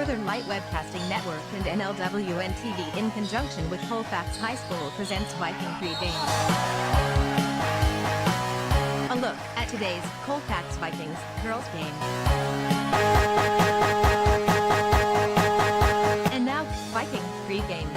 Northern Light Webcasting Network and NLWN-TV in conjunction with Colfax High School presents Viking pregame. A look at today's Colfax Vikings girls game. And now, Viking pregame.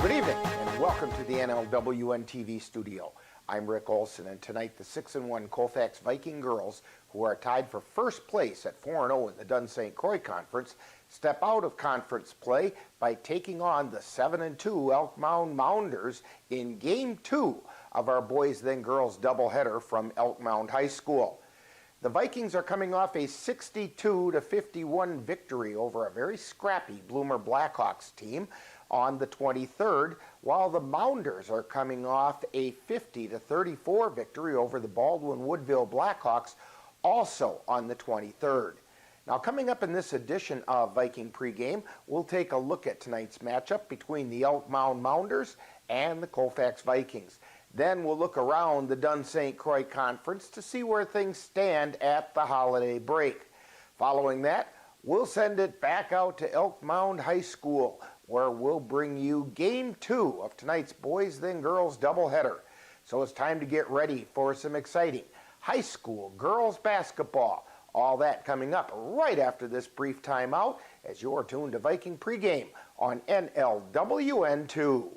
Good evening and welcome to the NLWN-TV studio. I'm Rick Olson, and tonight the 6-1 Colfax Viking girls, who are tied for first place at 4-0 in the Dunn-St. Croix Conference, step out of conference play by taking on the 7-2 Elk Mound Mounders in Game 2 of our boys then girls doubleheader from Elk Mound High School. The Vikings are coming off a 62-51 victory over a very scrappy Bloomer Blackhawks team on the 23rd, while the Mounders are coming off a 50-34 victory over the Baldwin-Woodville Blackhawks, also on the 23rd. Now, coming up in this edition of Viking Pregame, we'll take a look at tonight's matchup between the Elk Mound Mounders and the Colfax Vikings. Then we'll look around the Dunn-St. Croix Conference to see where things stand at the holiday break. Following that, we'll send it back out to Elk Mound High School, where we'll bring you Game 2 of tonight's boys then girls doubleheader. So it's time to get ready for some exciting high school girls basketball. All that coming up right after this brief timeout as you're tuned to Viking Pregame on NLWN-2.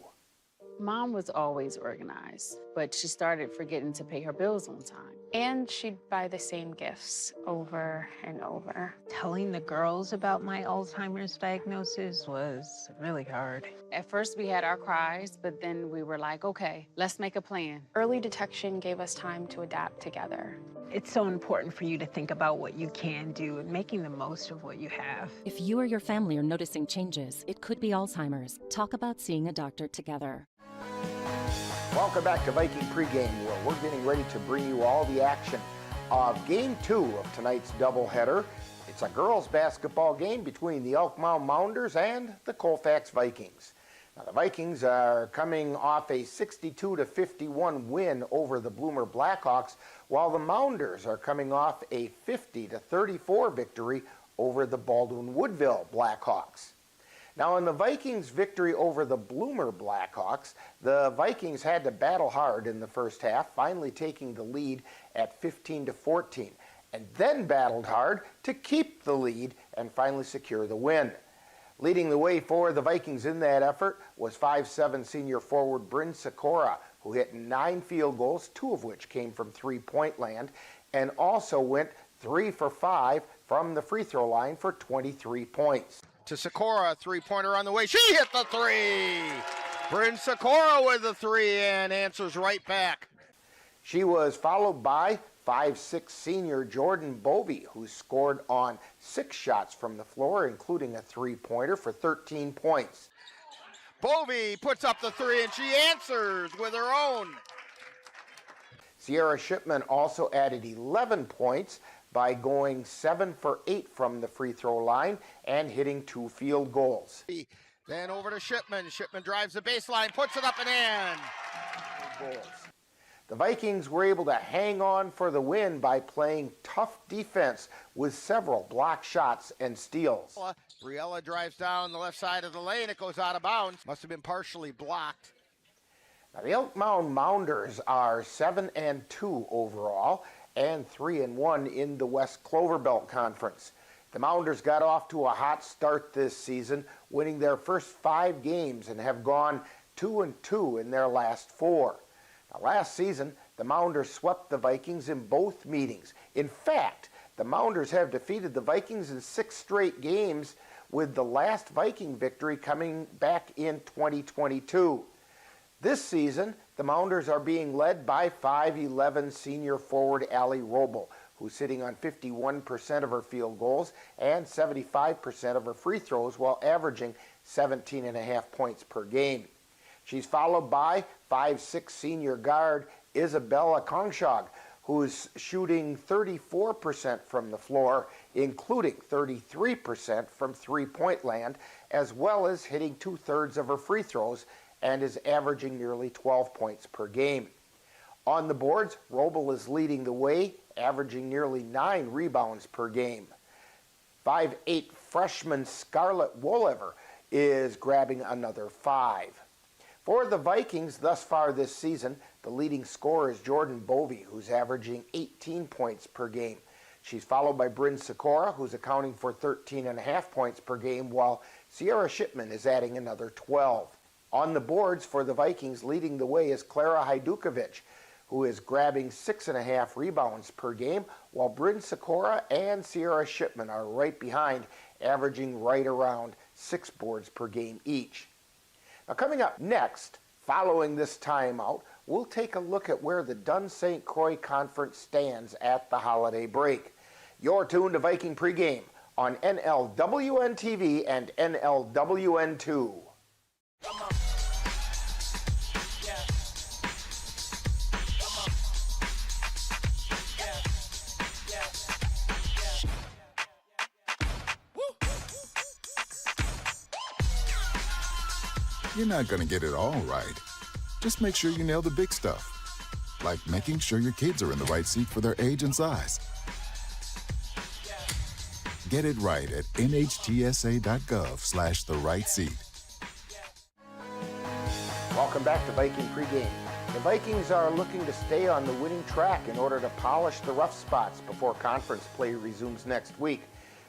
Mom was always organized, but she started forgetting to pay her bills on time. And she'd buy the same gifts over and over. Telling the girls about my Alzheimer's diagnosis was really hard. At first, we had our cries, but then we were like, okay, let's make a plan. Early detection gave us time to adapt together. It's so important for you to think about what you can do and making the most of what you have. If you or your family are noticing changes, it could be Alzheimer's. Talk about seeing a doctor together. Welcome back to Viking Pregame, where we're getting ready to bring you all the action of Game 2 of tonight's doubleheader. It's a girls' basketball game between the Elk Mound Mounders and the Colfax Vikings. Now, the Vikings are coming off a 62-51 win over the Bloomer Blackhawks, while the Mounders are coming off a 50-34 victory over the Baldwin-Woodville Blackhawks. Now, in the Vikings' victory over the Bloomer Blackhawks, the Vikings had to battle hard in the first half, finally taking the lead at 15-14, and then battled hard to keep the lead and finally secure the win. Leading the way for the Vikings in that effort was 5'7" senior forward Bryn Sikora, who hit 9 field goals, 2 of which came from three-point land, and also went 3 for 5 from the free throw line for 23 points. To Sikora, three-pointer on the way. She hit the three! Bryn Sikora with the three and answers right back. She was followed by 5'6" senior Jordan Bovey, who scored on 6 shots from the floor, including a three-pointer for 13 points. Bovey puts up the three and she answers with her own. Sierra Shipman also added 11 points by going 7 for 8 from the free throw line and hitting 2 field goals. Then over to Shipman. Shipman drives the baseline, puts it up and in. The Vikings were able to hang on for the win by playing tough defense with several block shots and steals. Briella drives down the left side of the lane. It goes out of bounds. Must have been partially blocked. Now, the Elk Mound Mounders are 7-2 overall and 3-1 in the West Clover Belt Conference. The Mounders got off to a hot start this season, winning their first 5 games and have gone 2-2 in their last 4. Now, last season, the Mounders swept the Vikings in both meetings. In fact, the Mounders have defeated the Vikings in 6 straight games, with the last Viking victory coming back in 2022. This season, the Mounders are being led by 5'11" senior forward Allie Roble, who's sitting on 51% of her field goals and 75% of her free throws while averaging 17.5 points per game. She's followed by 5'6" senior guard Isabella Kongshog, who's shooting 34% from the floor, including 33% from three-point land, as well as hitting 2/3 of her free throws and is averaging nearly 12 points per game. On the boards, Roble is leading the way, averaging nearly 9 rebounds per game. 5'8" freshman Scarlett Wolever is grabbing another 5. For the Vikings thus far this season, the leading scorer is Jordan Bovey, who's averaging 18 points per game. She's followed by Bryn Sikora, who's accounting for 13.5 points per game, while Sierra Shipman is adding another 12. On the boards for the Vikings, leading the way is Klara Hajdukovic, who is grabbing 6.5 rebounds per game, while Bryn Sikora and Sierra Shipman are right behind, averaging right around 6 boards per game each. Now coming up next, following this timeout, we'll take a look at where the Dunn St. Croix Conference stands at the holiday break. You're tuned to Viking Pregame on NLWN-TV and NLWN-2. You're not going to get it all right. Just make sure you nail the big stuff, like making sure your kids are in the right seat for their age and size. Get it right at nhtsa.gov/the-right-seat. Welcome back to Viking Pregame. The Vikings are looking to stay on the winning track in order to polish the rough spots before conference play resumes next week.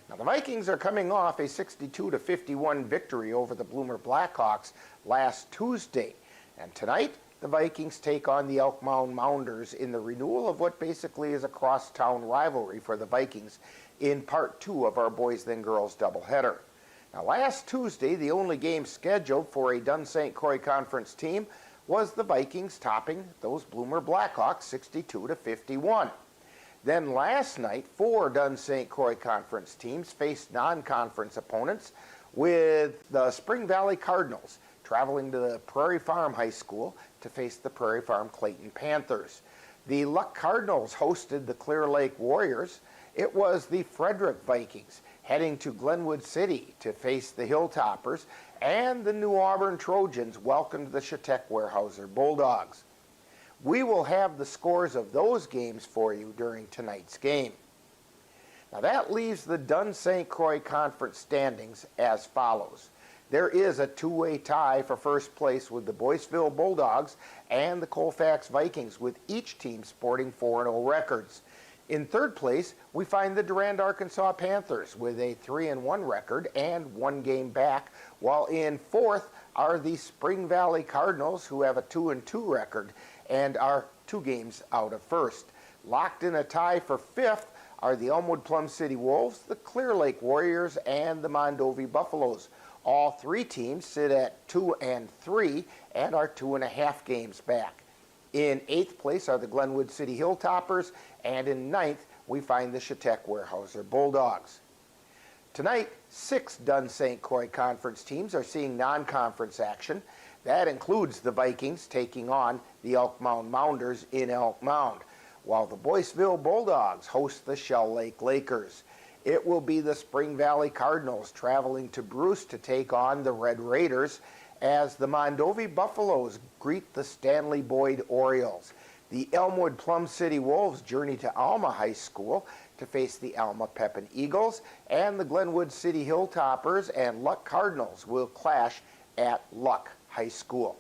Now, the Vikings are coming off a 62-51 victory over the Bloomer Blackhawks last Tuesday. And tonight, the Vikings take on the Elk Mound Mounders in the renewal of what basically is a crosstown rivalry for the Vikings in part 2 of our boys then girls doubleheader. Now, last Tuesday, the only game scheduled for a Dunn St. Croix Conference team was the Vikings topping those Bloomer Blackhawks 62-51. Then last night, 4 Dunn St. Croix Conference teams faced non-conference opponents, with the Spring Valley Cardinals traveling to the Prairie Farm High School to face the Prairie Farm Clayton Panthers. The Luck Cardinals hosted the Clear Lake Warriors. It was the Frederick Vikings heading to Glenwood City to face the Hilltoppers, and the New Auburn Trojans welcomed the Chautauqua-Weyerhaeuser Bulldogs. We will have the scores of those games for you during tonight's game. Now that leaves the Dunn St. Croix Conference standings as follows. There is a 2-way tie for first place with the Boyceville Bulldogs and the Colfax Vikings, with each team sporting 4-0 records. In third place, we find the Durand, Arkansas Panthers with a 3-1 record and 1 game back, while in fourth are the Spring Valley Cardinals, who have a 2-2 record and are 2 games out of first. Locked in a tie for fifth are the Elmwood Plum City Wolves, the Clear Lake Warriors, and the Mondovi Buffaloes. All 3 teams sit at 2-3 and are 2.5 games back. In 8th place are the Glenwood City Hilltoppers, and in 9th we find the Chautauqua-Weyerhaeuser Bulldogs. Tonight, 6 Dunn St. Croix Conference teams are seeing non-conference action. That includes the Vikings taking on the Elk Mound Mounders in Elk Mound, while the Boyceville Bulldogs host the Shell Lake Lakers. It will be the Spring Valley Cardinals traveling to Bruce to take on the Red Raiders, as the Mondovi Buffaloes greet the Stanley Boyd Orioles. The Elmwood Plum City Wolves journey to Alma High School to face the Alma Pepin Eagles, and the Glenwood City Hilltoppers and Luck Cardinals will clash at Luck High School.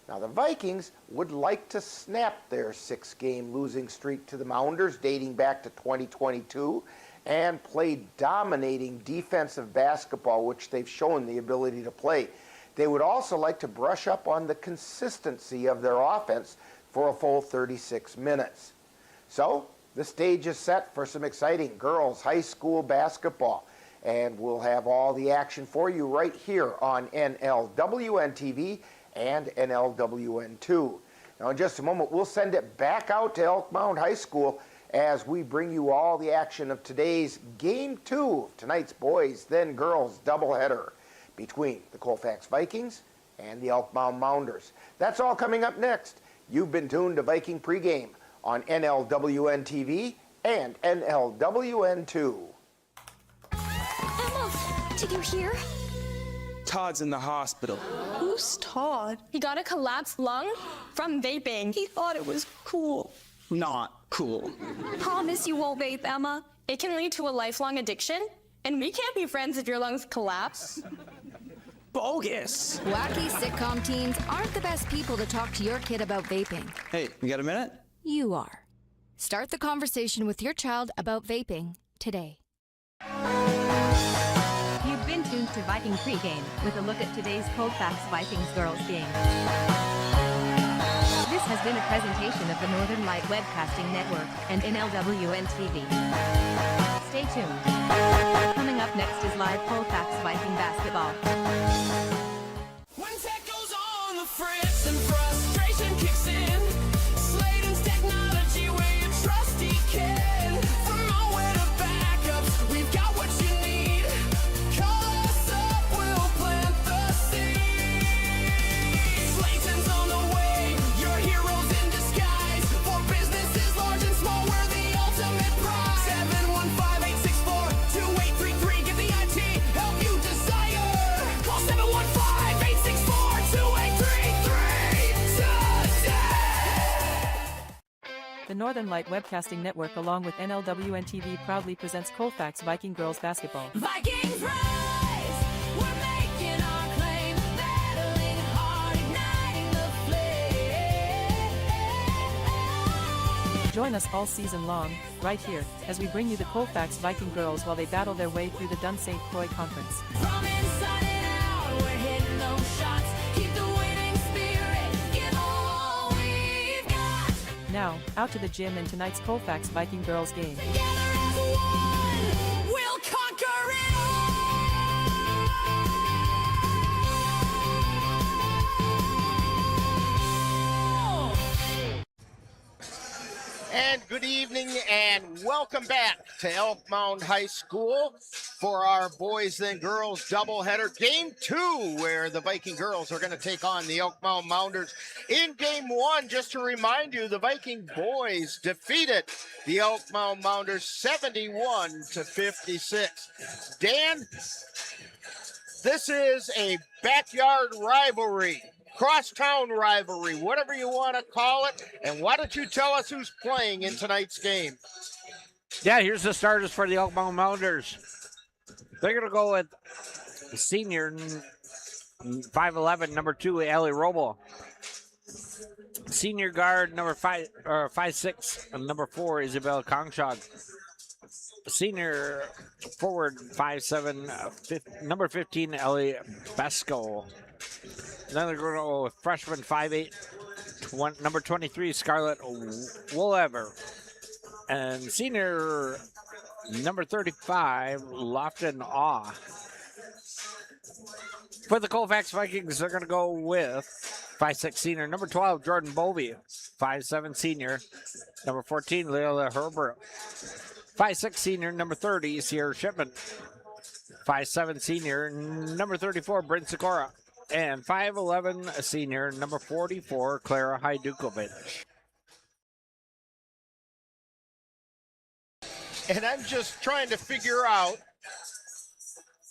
Now, the Vikings would like to snap their 6-game losing streak to the Mounders dating back to 2022 and play dominating defensive basketball, which they've shown the ability to play. They would also like to brush up on the consistency of their offense for a full 36 minutes. So, the stage is set for some exciting girls high school basketball, and we'll have all the action for you right here on NLWN-TV and NLWN-2. Now, in just a moment, we'll send it back out to Elk Mound High School as we bring you all the action of today's Game 2 of tonight's boys then girls doubleheader between the Colfax Vikings and the Elk Mound Mounders. That's all coming up next. You've been tuned to Viking Pregame on NLWN-TV and NLWN-2. Emma, did you hear? Todd's in the hospital. Who's Todd? He got a collapsed lung from vaping. He thought it was cool. Not cool. Promise you won't vape, Emma. It can lead to a lifelong addiction. And we can't be friends if your lungs collapse. Bogus. Wacky sitcom teens aren't the best people to talk to your kid about vaping. Hey, you got a minute? You are. Start the conversation with your child about vaping today. You've been tuned to Viking pregame with a look at today's Colfax Vikings girls game. This has been a presentation of the Northern Light Webcasting Network and NLWN-TV. Stay tuned. Coming up next is live Colfax Viking basketball. When tech goes on the fritz and frustration kicks in, Sladen's technology where you trust he can. From nowhere to backups, we've got what you need. Call us up, we'll plant the seed. Sladen's on the way, your heroes in disguise. For businesses large and small, we're the ultimate prize. 715-864-2833, give the IT help you desire. Call 715-864-2833 today. The Northern Light Webcasting Network along with NLWN-TV proudly presents Colfax Viking Girls Basketball. Vikings rise, we're making our claim, battling hard, igniting the flame. Join us all season long, right here, as we bring you the Colfax Viking Girls while they battle their way through the Dun St. Croix Conference. From inside and out, we're hitting those shots, keep the winning spirit, give all we've got. Now, out to the gym in tonight's Colfax Viking Girls game. Together as one, we'll conquer it all. And good evening and welcome back to Elk Mound High School for our boys and girls doubleheader game 2, where the Viking girls are going to take on the Elk Mound Mounders. In game 1, just to remind you, the Viking boys defeated the Elk Mound Mounders 71-56. Dan, this is a backyard rivalry. Crosstown rivalry, whatever you want to call it. And why don't you tell us who's playing in tonight's game? Yeah, here's the starters for the Elk Mound Mounders. They're going to go with senior 5'11", number 2, Allie Robo. Senior guard number 5'6", number 4, Isabel Kongshog. Senior forward 5'7", number 15, Ellie Besco. Then they're going to go with freshman 5'8", number 23, Scarlett Woolever. And senior number 35, Lofton Awe. For the Colfax Vikings, they're going to go with 5'6", senior, number 12, Jordan Bovey. 5'7", senior, number 14, Leila Herbert. 5'6", senior, number 30, Sierra Shipman. 5'7", senior, number 34, Bryn Sikora. And 5'11", senior, number 44, Clara Hajdukovic. And I'm just trying to figure out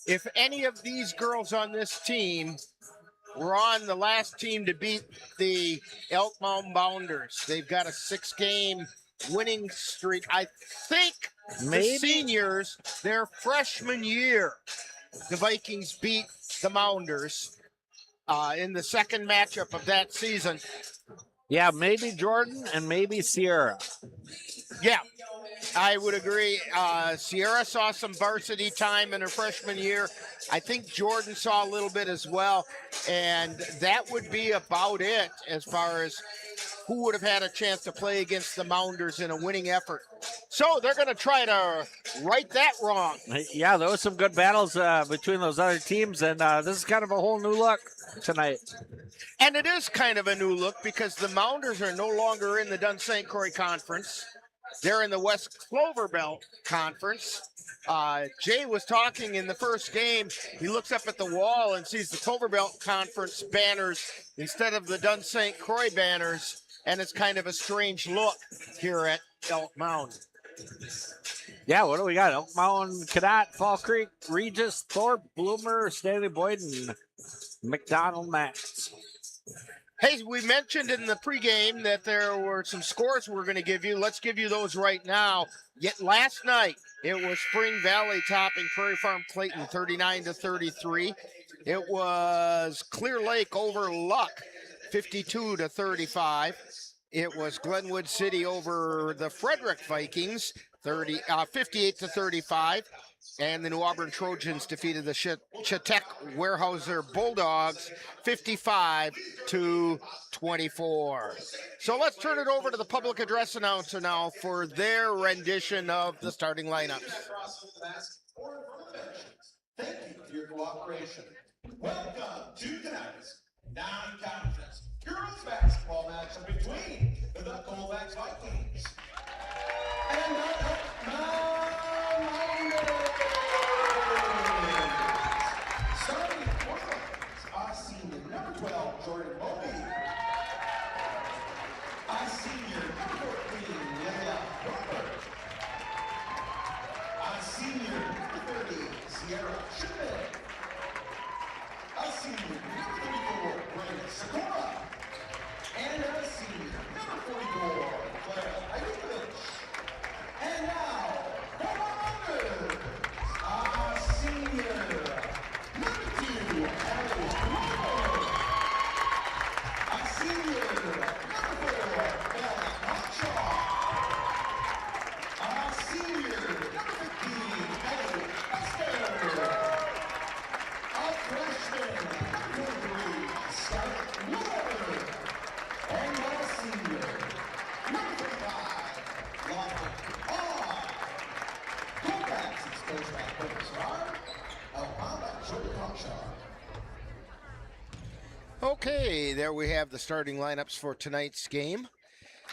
if any of these girls on this team were on the last team to beat the Elk Mound Mounders. They've got a 6-game winning streak. I think the seniors, their freshman year, the Vikings beat the Mounders in the second matchup of that season. Yeah, maybe Jordan and maybe Sierra. Yeah, I would agree. Sierra saw some varsity time in her freshman year. I think Jordan saw a little bit as well. And that would be about it as far as who would have had a chance to play against the Mounders in a winning effort. So they're going to try to right that wrong. Yeah, there was some good battles between those other teams, and this is kind of a whole new look tonight. And it is kind of a new look because the Mounders are no longer in the Dun St. Croix Conference. They're in the West Clover Belt Conference. Jay was talking in the first game. He looks up at the wall and sees the Clover Belt Conference banners instead of the Dun St. Croix banners, and it's kind of a strange look here at Elk Mound. Yeah, what do we got? Elk Mound, Cadet, Fall Creek, Regis, Thorpe, Bloomer, Stanley Boyd, and McDonald Max. Hey, we mentioned in the pregame that there were some scores we're going to give you. Let's give you those right now. Yet last night, it was Spring Valley topping Prairie Farm Clayton 39-33. It was Clear Lake over Luck 52-35. It was Glenwood City over the Frederick Vikings 58-35. And the New Auburn Trojans defeated the Chautauqua Weyerhaeuser Bulldogs 55-24. So let's turn it over to the public address announcer now for their rendition of the starting lineups. Thank you for your cooperation. Welcome to tonight's non-conference girls basketball matchup between the Colfax Vikings and the Elk Mound Mounders. Starting for the Vikings, our senior number 12, Jordan Bowlby. Our senior number 14, Leila Robert. Our senior number 30, Sierra Schmidt. Our senior number 34, Brandon Sikora. And our senior number 44, Clara Ayukovich. And now, for our Mounders, our senior number 2, Alex Moore. Our senior number 4, Bella Hawkshaw. Our senior number 15, Ellie Esther. Our freshman number 23, Scarlett Wood. And our senior number 35, Lachlan Orr. Colfax is coached by Coach Star, Elk Mound by Jordan Hawkshaw. Okay, there we have the starting lineups for tonight's game.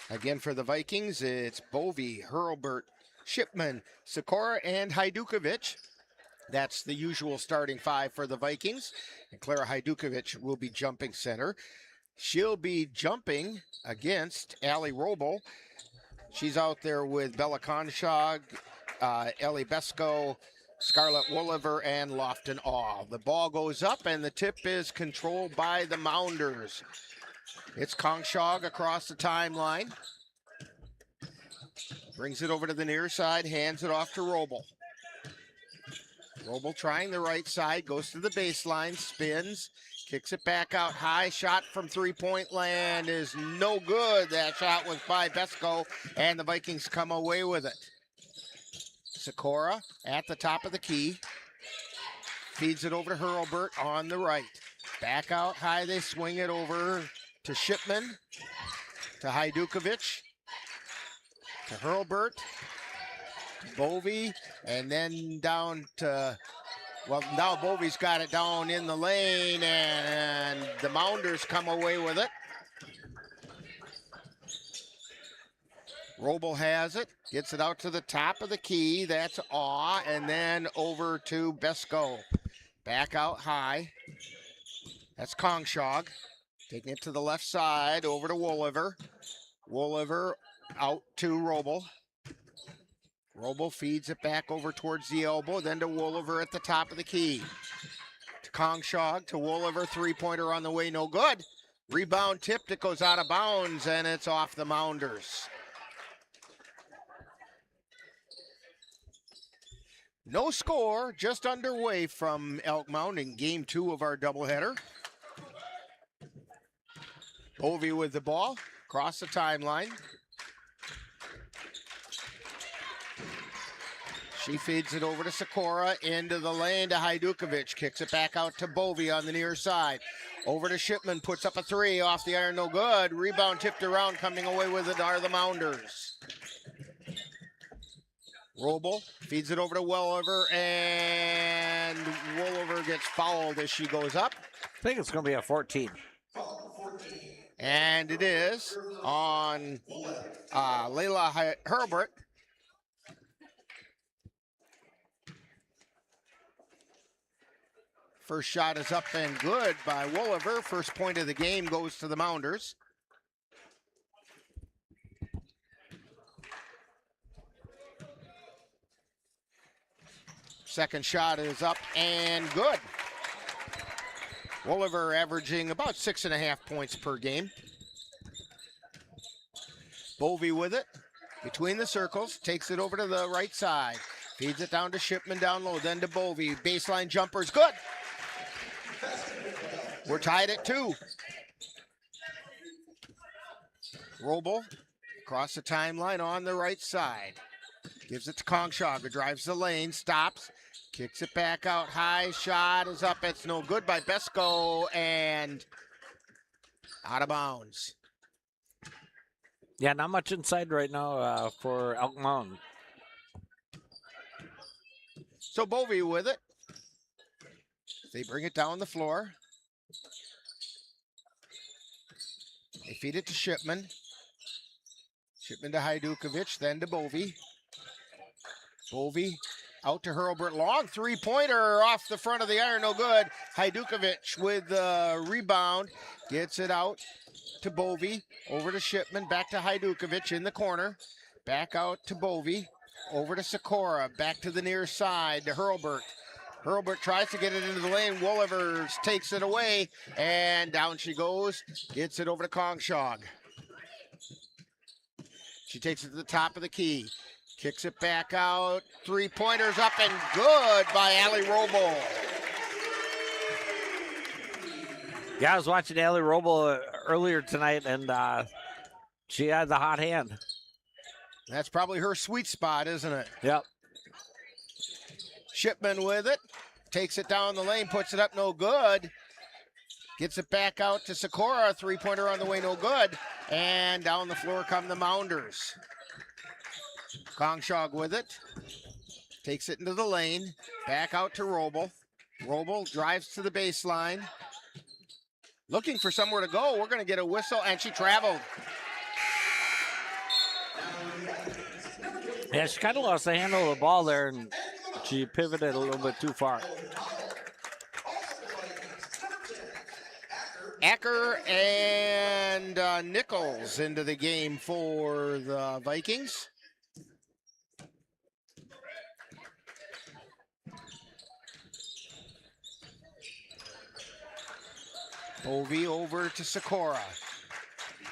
Again, for the Vikings, it's Bovey, Hurlbert, Shipman, Sikora, and Hajdukovic. That's the usual starting five for the Vikings. And Clara Hajdukovic will be jumping center. She'll be jumping against Allie Roble. She's out there with Bella Conshog, Ellie Besko, Scarlett Wooliver, and Lofton All. The ball goes up, and the tip is controlled by the Mounders. It's Conshog across the timeline. Brings it over to the near side, hands it off to Roble. Roble trying the right side, goes to the baseline, spins, kicks it back out high. Shot from three-point land is no good. That shot was by Besko, and the Vikings come away with it. Sikora at the top of the key. Feeds it over to Hurlbert on the right. Back out high, they swing it over to Shipman, to Hajdukovic, to Hurlbert, to Bovey, and then down to, well, now Bovey's got it down in the lane, and the Mounders come away with it. Roble has it, gets it out to the top of the key. That's Awe, and then over to Besko. Back out high. That's Conshog. Taking it to the left side, over to Wooliver. Wooliver out to Roble. Roble feeds it back over towards the elbow, then to Wooliver at the top of the key. To Conshog, to Wooliver, three-pointer on the way, no good. Rebound tipped, it goes out of bounds, and it's off the Mounders. No score, just underway from Elk Mound in game 2 of our doubleheader. Bovey with the ball, across the timeline. She feeds it over to Sikora, into the lane to Hajdukovic, kicks it back out to Bovey on the near side. Over to Shipman, puts up a three, off the iron, no good. Rebound tipped around, coming away with it are the Mounders. Roble feeds it over to Wooliver, and Wooliver gets fouled as she goes up. I think it's going to be a 14. And it is on Leila Hurlbert. First shot is up and good by Wooliver. First point of the game goes to the Mounders. Second shot is up and good. Wolliver averaging about 6.5 points per game. Bovee with it, between the circles, takes it over to the right side. Feeds it down to Shipman down low, then to Bovee. Baseline jumper's good. We're tied at 2. Roble across the timeline on the right side. Gives it to Kongshaw, who drives the lane, stops, kicks it back out high. Shot is up. It's no good by Besko and out of bounds. Yeah, not much inside right now for Elk Mound. So Bovee with it. They bring it down the floor. They feed it to Shipman. Shipman to Hajdukovic, then to Bovee. Bovee out to Hurlbert. Long three-pointer off the front of the iron, no good. Hajdukovic with the rebound. Gets it out to Bovee. Over to Shipman, back to Hajdukovic in the corner. Back out to Bovee. Over to Sikora, back to the near side to Hurlbert. Hurlbert tries to get it into the lane. Wollivers takes it away, and down she goes. Gets it over to Kongshaw. She takes it to the top of the key. Kicks it back out. Three-pointers up and good by Ali Roble. Yeah, I was watching Ali Roble earlier tonight, and she had the hot hand. That's probably her sweet spot, isn't it? Yep. Shipman with it. Takes it down the lane, puts it up, no good. Gets it back out to Sikora. Three-pointer on the way, no good. And down the floor come the Mounders. Kongshaw with it. Takes it into the lane. Back out to Roble. Roble drives to the baseline. Looking for somewhere to go. We're going to get a whistle, and she traveled. Yeah, she kind of lost the handle of the ball there, and she pivoted a little bit too far. Acker and Nichols into the game for the Vikings. Bovee over to Sikora.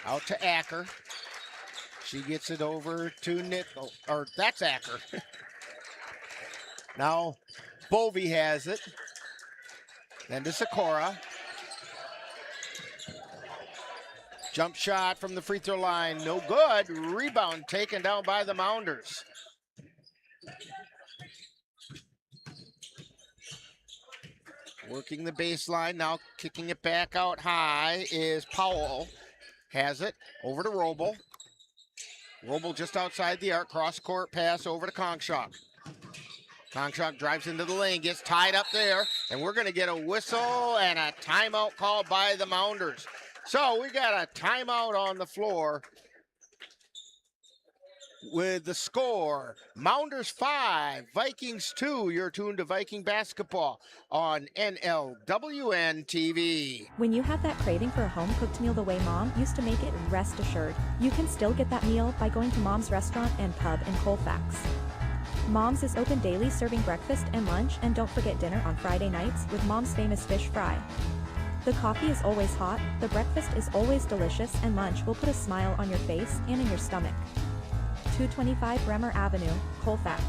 Out to Acker. She gets it over to Nichols, or that's Acker. Now Bovee has it. Then to Sikora. Jump shot from the free throw line, no good. Rebound taken down by the Mounders. Working the baseline, now kicking it back out high is Powell. Has it, over to Roble. Roble just outside the arc, cross-court pass over to Kongshaw. Kongshaw drives into the lane, gets tied up there, and we're going to get a whistle and a timeout called by the Mounders. So we got a timeout on the floor with the score, Mounders 5, Vikings 2. You're tuned to Viking basketball on NLWN-TV. When you have that craving for a home-cooked meal the way Mom used to make it, rest assured, you can still get that meal by going to Mom's Restaurant and Pub in Colfax. Mom's is open daily, serving breakfast and lunch, and don't forget dinner on Friday nights with Mom's famous fish fry. The coffee is always hot, the breakfast is always delicious, and lunch will put a smile on your face and in your stomach. 225 Bremer Avenue, Colfax.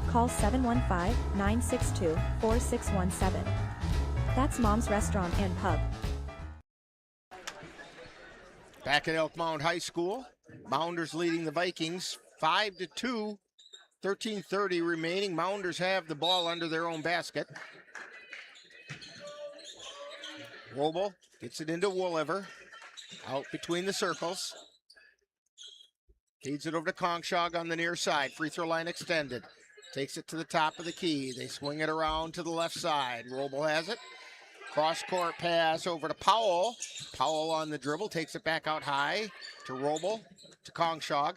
Call 715-962-4617. That's Mom's Restaurant and Pub. Back at Elk Mound High School, Mounders leading the Vikings 5-2, 13:30 remaining. Mounders have the ball under their own basket. Roble gets it into Woolliver, out between the circles. Feeds it over to Kongshaw on the near side. Free throw line extended. Takes it to the top of the key. They swing it around to the left side. Roble has it. Cross-court pass over to Powell. Powell on the dribble. Takes it back out high to Roble, to Kongshaw.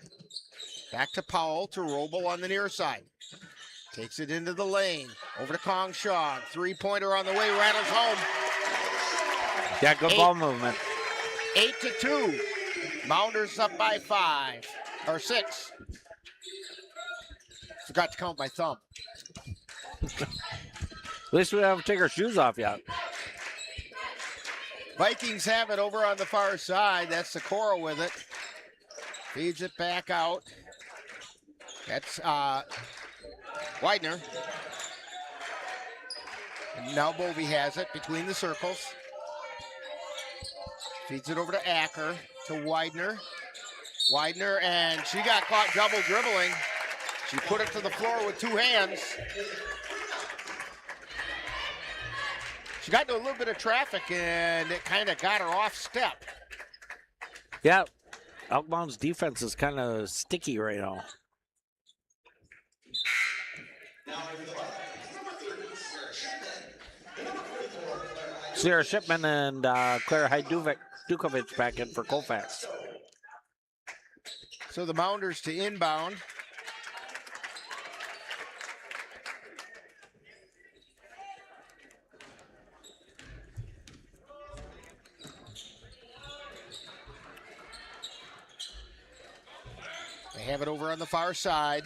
Back to Powell, to Roble on the near side. Takes it into the lane. Over to Kongshaw. Three-pointer on the way. Rattles home. Yeah, good ball movement. 8-2. Mounders up by 5 or 6. Forgot to count my thumb. At least we haven't taken our shoes off yet. Vikings have it over on the far side. That's Sikora with it. Feeds it back out. That's Widener. And now Bovey has it between the circles. Feeds it over to Acker, to Widener. Widener, and she got caught double dribbling. She put it to the floor with two hands. She got into a little bit of traffic, and it kind of got her off step. Yeah, Elk Mound's defense is kind of sticky right now. Sierra Shipman and Claire Hajdukovic back in for Colfax. So the Mounders to inbound. They have it over on the far side.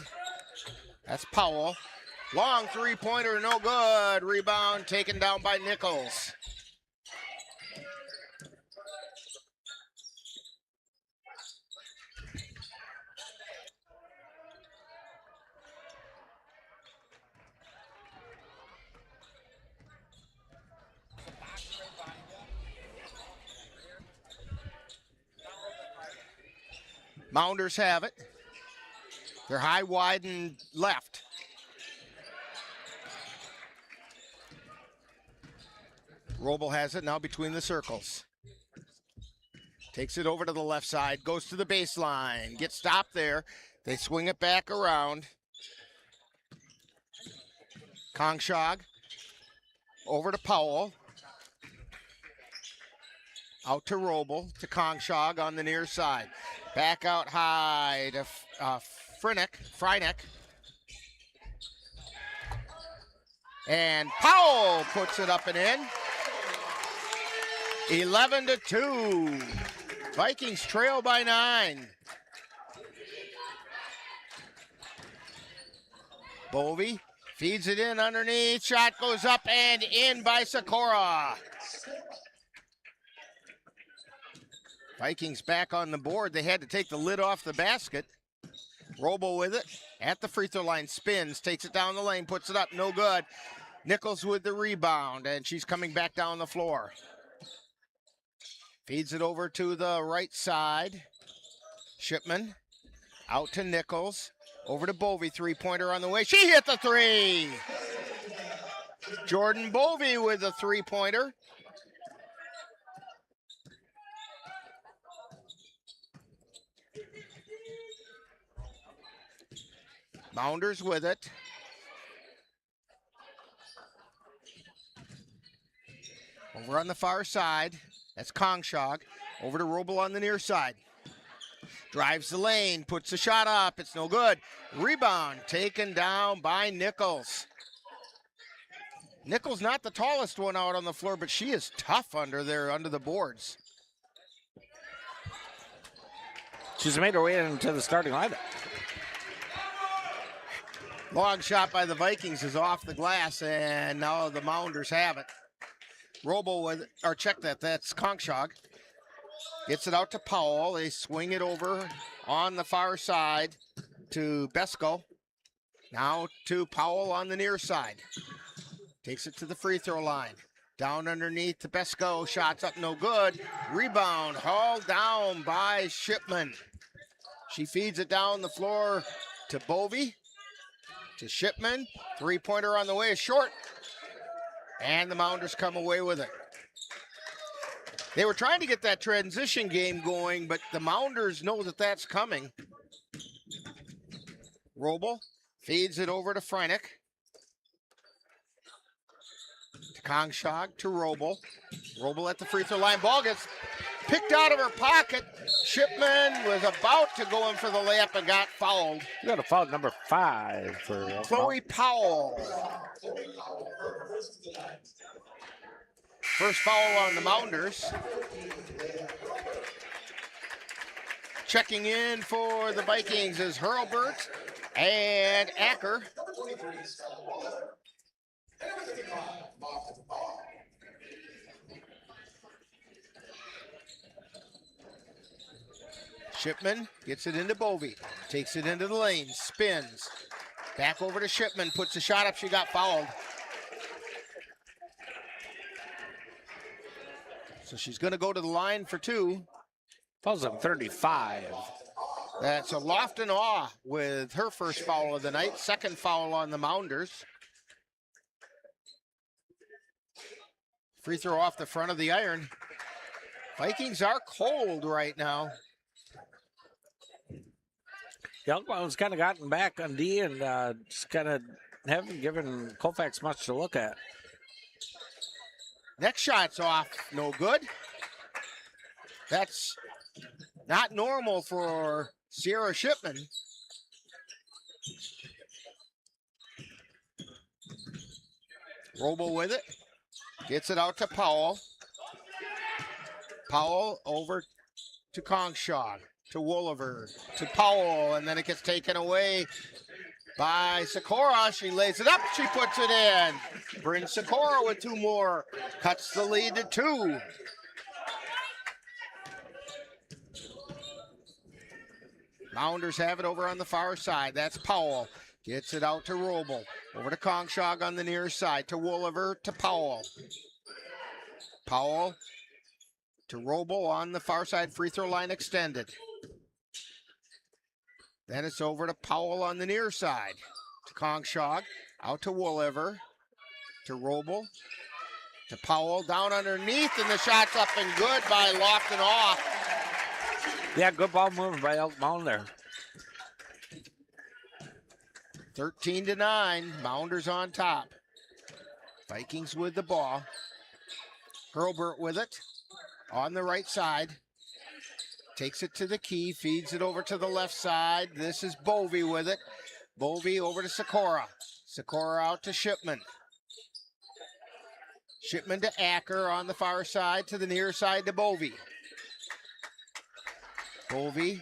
That's Powell. Long three-pointer, no good. Rebound taken down by Nichols. Mounders have it. They're high, wide, and left. Roble has it now between the circles. Takes it over to the left side, goes to the baseline, gets stopped there. They swing it back around. Kongshog over to Powell. Out to Roble, to Kongshog on the near side. Back out high to Freineck. And Powell puts it up and in. 11-2. Vikings trail by 9. Bovey feeds it in underneath. Shot goes up and in by Sikora. Vikings back on the board. They had to take the lid off the basket. Roble with it at the free throw line, spins, takes it down the lane, puts it up, no good. Nichols with the rebound, and she's coming back down the floor. Feeds it over to the right side. Shipman out to Nichols, over to Bovey, three-pointer on the way. She hit the three! Jordan Bovey with a three-pointer. Mounders with it. Over on the far side, that's Kongshog. Over to Roble on the near side. Drives the lane, puts the shot up, it's no good. Rebound taken down by Nichols. Nichols not the tallest one out on the floor, but she is tough under there, under the boards. She's made her way into the starting lineup. Long shot by the Vikings is off the glass, and now the Mounders have it. Roble with, or check that, that's Kongshog. Gets it out to Powell. They swing it over on the far side to Besko. Now to Powell on the near side. Takes it to the free throw line. Down underneath to Besko. Shots up, no good. Rebound hauled down by Shipman. She feeds it down the floor to Bovey. To Shipman. Three-pointer on the way, short. And the Mounders come away with it. They were trying to get that transition game going, but the Mounders know that that's coming. Roble feeds it over to Freineck. To Kongshog, to Roble. Roble at the free throw line. Ball gets picked out of her pocket. Shipman was about to go in for the layup and got fouled. We got a foul number 5 for Chloe Powell. First foul on the Mounders. Checking in for the Vikings is Hurlbert and Acker. Shipman gets it into Bovee, takes it into the lane, spins. Back over to Shipman, puts the shot up, she got fouled. So she's gonna go to the line for 2. Fouls up 35. That's a Lofton Awe with her first foul of the night, second foul on the Mounders. Free throw off the front of the iron. Vikings are cold right now. The Elk Mound's kind of gotten back on D and just kind of haven't given Colfax much to look at. Next shot's off, no good. That's not normal for Sierra Shipman. Robo with it, gets it out to Powell. Powell over to Kongshaw, to Woolever, to Powell, and then it gets taken away by Sikora. She lays it up, she puts it in. Bryn Sikora with 2 more, cuts the lead to 2. Mounders have it over on the far side. That's Powell. Gets it out to Roble. Over to Kongshaw on the near side. To Woolever, to Powell. Powell to Roble on the far side. Free throw line extended. Then it's over to Powell on the near side. To Kongshaw. Out to Woolever. To Roble. To Powell. Down underneath. And the shot's up and good by Lofton Awe. Yeah, good ball movement by Elk Mound there. 13-9, Mounders on top. Vikings with the ball. Hurlburt with it on the right side. Takes it to the key, feeds it over to the left side. This is Bovee with it. Bovee over to Sikora. Sikora out to Shipman. Shipman to Acker on the far side, to the near side to Bovee. Bovee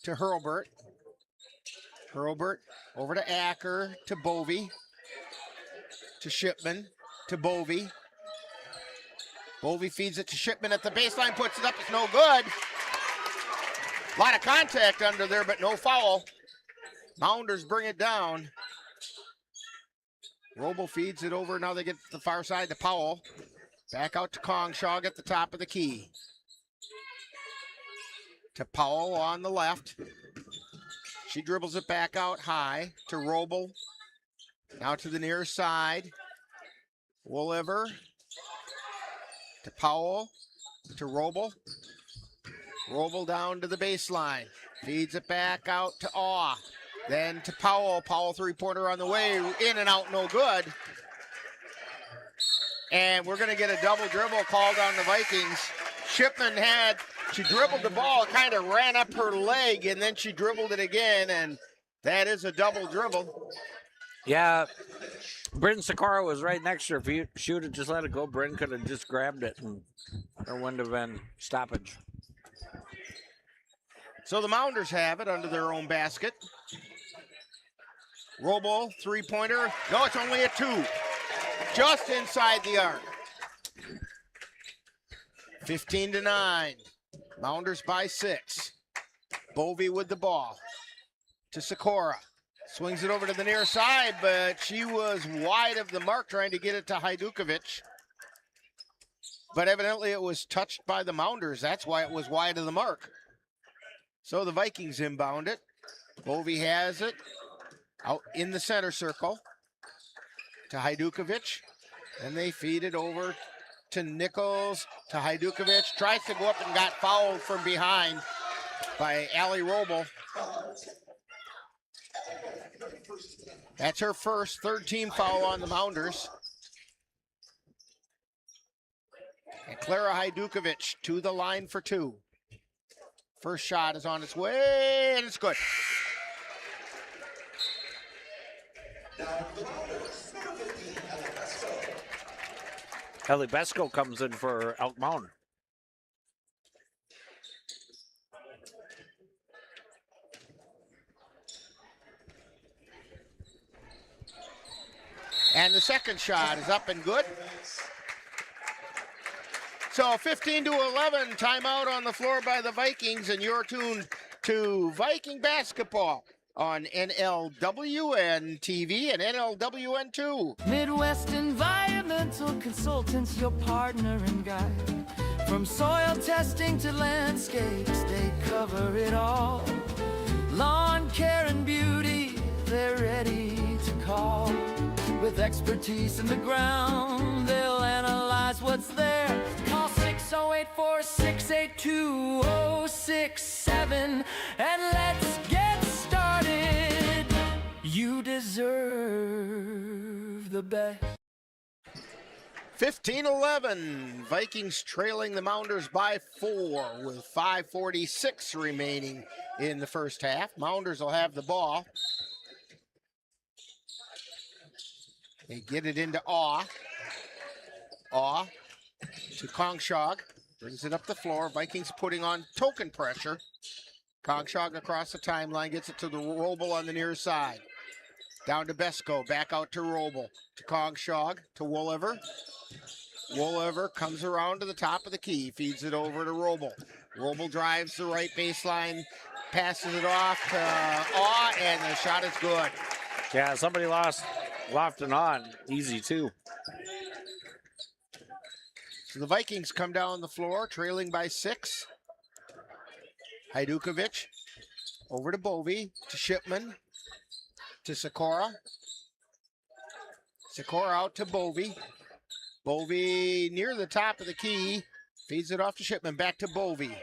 to Hurlburt. Hurlburt over to Acker, to Bovee, to Shipman, to Bovee. Bovee feeds it to Shipman at the baseline, puts it up, it's no good. A lot of contact under there, but no foul. Mounders bring it down. Roble feeds it over, now they get to the far side to Powell. Back out to Kongshaw at the top of the key. To Powell on the left. She dribbles it back out high to Roble. Now to the near side. Woolever. To Powell. To Roble. Roble down to the baseline. Feeds it back out to Awe. Then to Powell. Powell three-pointer on the way. In and out, no good. And we're going to get a double dribble called on the Vikings. Shipman she dribbled the ball, kind of ran up her leg, and then she dribbled it again, and that is a double dribble. Yeah, Bryn Sikora was right next to her. If she would have just let it go, Bryn could have just grabbed it, and there wouldn't have been stoppage. So the Mounders have it under their own basket. Roble, three-pointer. No, it's only a 2. Just inside the arc. 15-9. Mounders by 6. Bovee with the ball. To Sikora. Swings it over to the near side, but she was wide of the mark trying to get it to Hajdukovic. But evidently it was touched by the Mounders. That's why it was wide of the mark. So the Vikings inbound it. Bovee has it out in the center circle to Hajdukovic. And they feed it over to Nichols, to Hajdukovic. Tries to go up and got fouled from behind by Allie Roble. That's her first, third team foul on the Mounders. And Clara Hajdukovic to the line for 2. First shot is on its way, and it's good. Ellie Besco comes in for Elk Mound. And the second shot is up and good. So 15 to 11, timeout on the floor by the Vikings, and you're tuned to Viking basketball on NLWN-TV and NLWN-2. Midwest Environmental Consultants, your partner and guide. From soil testing to landscapes, they cover it all. Lawn care and beauty, they're ready to call. With expertise in the ground, they'll analyze what's there. Call 608-468-2067 and let's get started. You deserve the best. 15-11, Vikings trailing the Mounders by 4 with 5:46 remaining in the first half. Mounders will have the ball. They get it into Awe. Awe to Kongshog. Brings it up the floor. Vikings putting on token pressure. Kongshog across the timeline. Gets it to the Roble on the near side. Down to Besko. Back out to Roble. To Kongshog. To Woolever. Woolever comes around to the top of the key. Feeds it over to Roble. Roble drives the right baseline. Passes it off to Awe. And the shot is good. Yeah, somebody lost Lofton on. Easy, too. So the Vikings come down the floor, trailing by 6. Hajdukovic over to Bovey, to Shipman, to Sikora. Sikora out to Bovey. Bovey near the top of the key, feeds it off to Shipman, back to Bovey.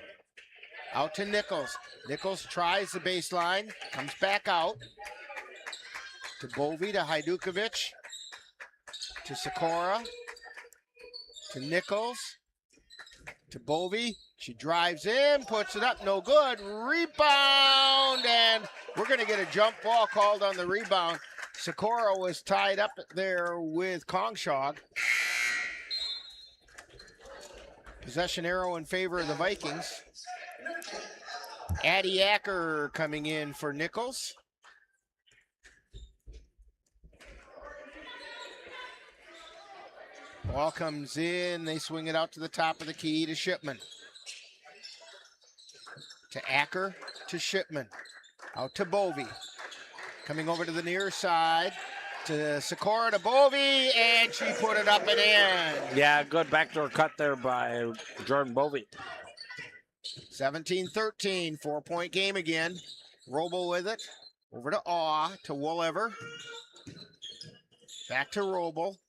Out to Nichols. Nichols tries the baseline, comes back out. To Bovey, to Hajdukovic, to Sikora, to Nichols, to Bovey. She drives in, puts it up, no good. Rebound, and we're going to get a jump ball called on the rebound. Sikora was tied up there with Kongshog. Possession arrow in favor of the Vikings. Addie Acker coming in for Nichols. Ball comes in, they swing it out to the top of the key to Shipman. To Acker, to Shipman. Out to Bovey. Coming over to the near side. To Sikora, to Bovey, and she put it up and in. Yeah, good backdoor cut there by Jordan Bovey. 17-13, 4-point game again. Roble with it. Over to Awe, to Woolever. Back to Roble.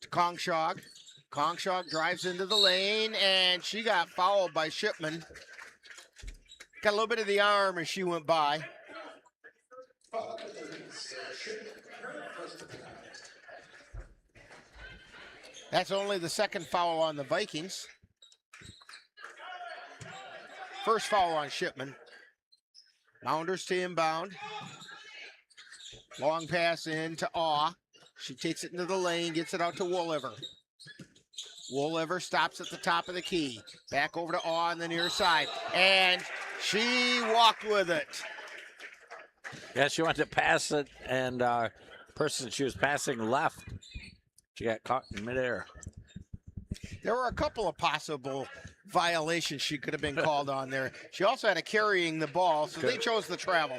To Kongshog. Kongshog drives into the lane, and she got fouled by Shipman. Got a little bit of the arm as she went by. That's only the second foul on the Vikings. First foul on Shipman. Mounders to inbound. Long pass in to Awe. She takes it into the lane, gets it out to Woolever. Woolever stops at the top of the key. Back over to Awe on the near side. And she walked with it. Yeah, she wanted to pass it, and person she was passing left. She got caught in midair. There were a couple of possible violations she could have been called on there. She also had a carrying the ball, so they chose the travel.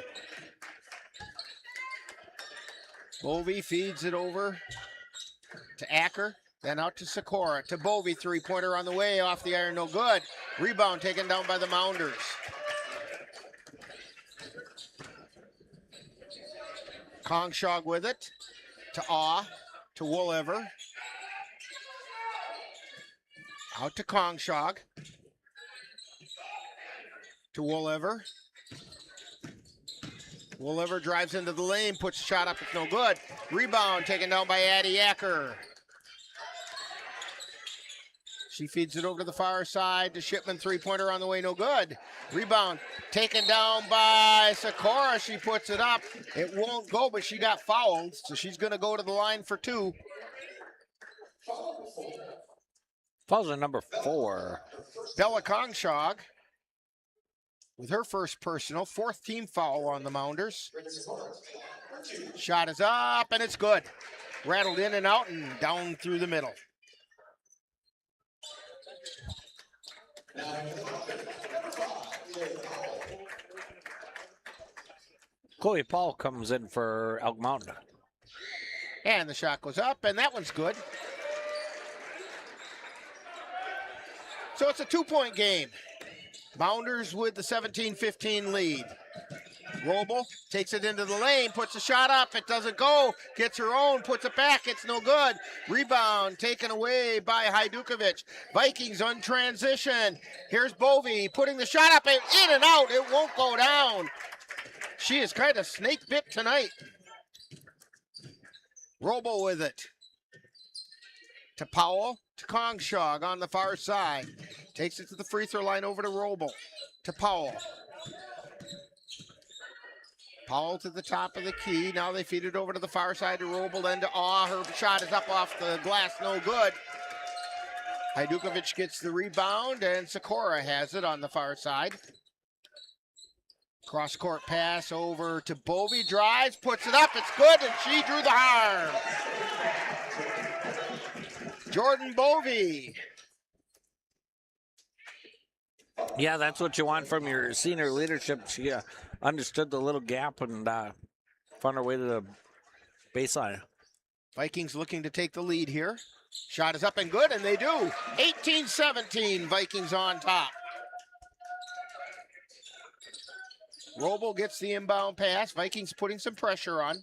Bovey feeds it over to Acker, then out to Sikora, to Bovey, three-pointer on the way, off the iron, no good. Rebound taken down by the Mounders. Kongshog with it, to Awe, to Woolever. Out to Kongshog, to Woolever. Woolever drives into the lane, puts a shot up, it's no good. Rebound taken down by Addie Acker. She feeds it over to the far side to Shipman, three-pointer on the way, no good. Rebound taken down by Sikora. She puts it up. It won't go, but she got fouled, so she's going to go to the line for 2. Fouls on number 4. Bella Kongshog with her first personal, 4th team foul on the Mounders. Shot is up, and it's good. Rattled in and out and down through the middle. Chloe Paul comes in for Elk Mound. And the shot goes up, and that one's good. So it's a 2-point game. Mounders with the 17-15 lead. Roble takes it into the lane, puts a shot up. It doesn't go. Gets her own, puts it back. It's no good. Rebound taken away by Hajdukovic. Vikings on transition. Here's Bovey putting the shot up, and in and out. It won't go down. She is kind of snake bit tonight. Roble with it. To Powell, to Kongshog on the far side. Takes it to the free throw line over to Roble. To Powell. Powell to the top of the key. Now they feed it over to the far side to Roble, then to Awe. Her shot is up off the glass, no good. Hajdukovic gets the rebound, and Sikora has it on the far side. Cross-court pass over to Bovey, drives, puts it up, it's good, and she drew the harm. Jordan Bovey. Yeah, that's what you want from your senior leadership. She understood the little gap and found her way to the baseline. Vikings looking to take the lead here. Shot is up and good, and they do. 18-17, Vikings on top. Roble gets the inbound pass. Vikings putting some pressure on.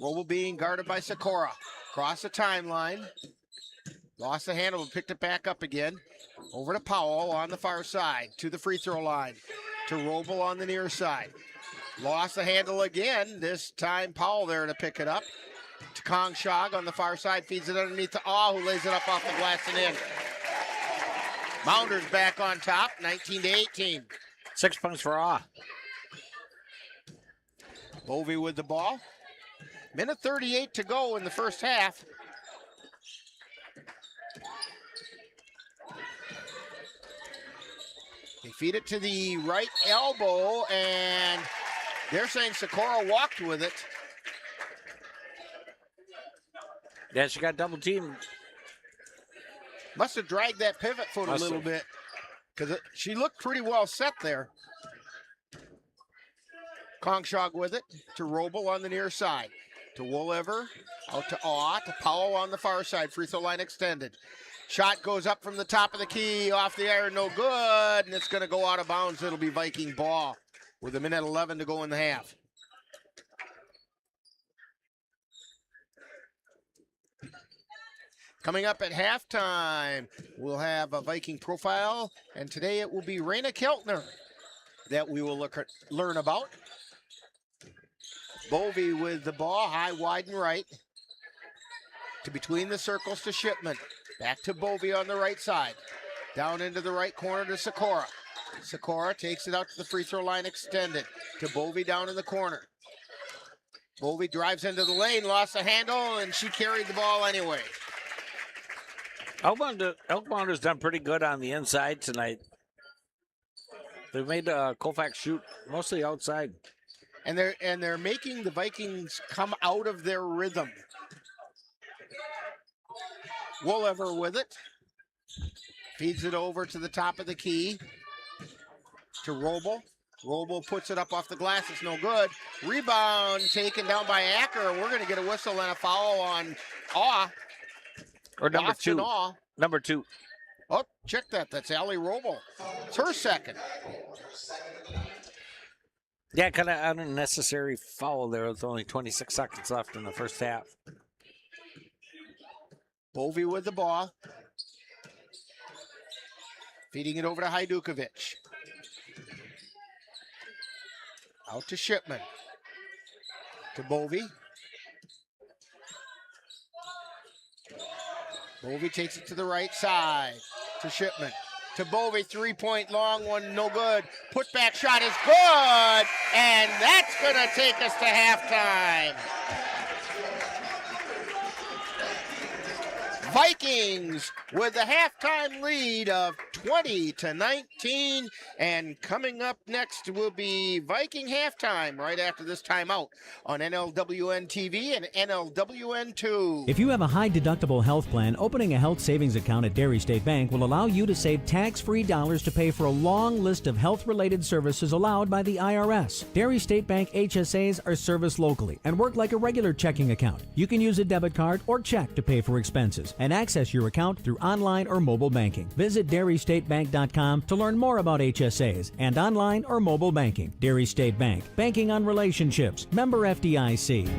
Roble being guarded by Sikora. Across the timeline. Lost the handle, picked it back up again. Over to Powell on the far side. To the free throw line. To Roble on the near side. Lost the handle again. This time Powell there to pick it up. To Kongshog on the far side. Feeds it underneath to Awe, who lays it up off the glass and in. Mounders back on top, 19-18. 6 points for Awe. Bovey with the ball. Minute 38 to go in the first half. They feed it to the right elbow, and they're saying Sikora walked with it. Yeah, she got double teamed. Must have dragged that pivot foot a little bit, because she looked pretty well set there. Kongshog with it to Roble on the near side. To Woolliver, out to Awe, to Powell on the far side. Free throw line extended. Shot goes up from the top of the key, off the iron, no good, and it's going to go out of bounds. It'll be Viking ball with 1:11 to go in the half. Coming up at halftime, we'll have a Viking profile, and today it will be Raina Keltner that we will learn about. Bovey with the ball, high, wide, and right. To between the circles to Shipman. Back to Bovey on the right side. Down into the right corner to Sikora. Sikora takes it out to the free throw line extended. To Bovey down in the corner. Bovey drives into the lane, lost the handle, and she carried the ball anyway. Elk Mound has done pretty good on the inside tonight. They've made Colfax shoot mostly outside. And they're making the Vikings come out of their rhythm. Woolliver with it. Feeds it over to the top of the key. To Roble. Roble puts it up off the glass. It's no good. Rebound taken down by Acker. We're going to get a whistle and a foul on Awe. Or number Austin 2. Awe. Number 2. Oh, check that. That's Allie Roble. It's her second. Yeah, kind of unnecessary foul there with only 26 seconds left in the first half. Bovey with the ball. Feeding it over to Hajdukovic. Out to Shipman. To Bovey. Bovey takes it to the right side. To Shipman. To Bovey, three-point long one, no good. Put-back shot is good, and that's going to take us to halftime. Vikings with a halftime lead of 20-19. And coming up next will be Viking halftime right after this timeout on NLWN-TV and NLWN-2. If you have a high-deductible health plan, opening a health savings account at Dairy State Bank will allow you to save tax-free dollars to pay for a long list of health-related services allowed by the IRS. Dairy State Bank HSAs are serviced locally and work like a regular checking account. You can use a debit card or check to pay for expenses and access your account through online or mobile banking. Visit DairyStateBank.com to learn more about HSAs and online or mobile banking. Dairy State Bank, banking on relationships. Member FDIC.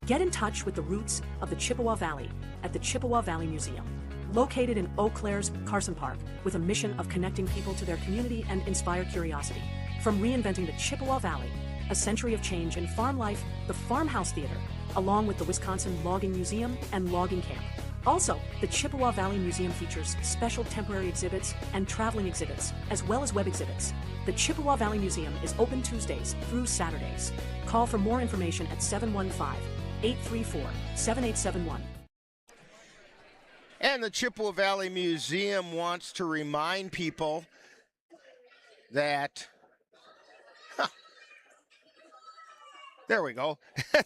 Get in touch with the roots of the Chippewa Valley at the Chippewa Valley Museum, located in Eau Claire's Carson Park, with a mission of connecting people to their community and inspire curiosity. From reinventing the Chippewa Valley, a century of change in farm life, the Farmhouse Theater, along with the Wisconsin Logging Museum and Logging Camp. Also, the Chippewa Valley Museum features special temporary exhibits and traveling exhibits, as well as web exhibits. The Chippewa Valley Museum is open Tuesdays through Saturdays. Call for more information at 715-834-7871. And the Chippewa Valley Museum wants to remind people that there we go.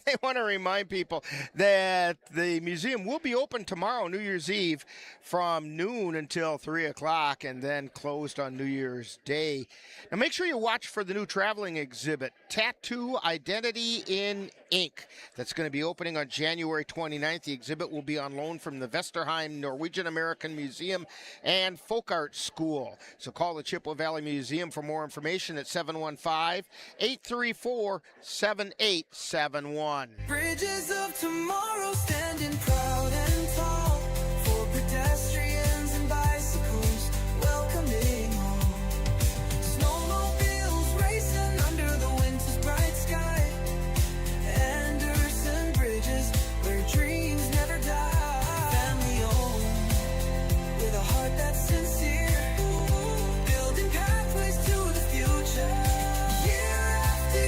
They want to remind people that the museum will be open tomorrow, New Year's Eve, from noon until 3 o'clock, and then closed on New Year's Day. Now, make sure you watch for the new traveling exhibit, Tattoo Identity in Ink. That's going to be opening on January 29th. The exhibit will be on loan from the Vesterheim Norwegian American Museum and Folk Art School. So call the Chippewa Valley Museum for more information at 715-834-7871. Bridges of tomorrow standing proud and tall for pedestrians and bicycles welcoming home. Snowmobiles racing under the winter's bright sky. Anderson Bridges, where dreams never die. Family owned with a heart that's sincere, building pathways to the future. Year after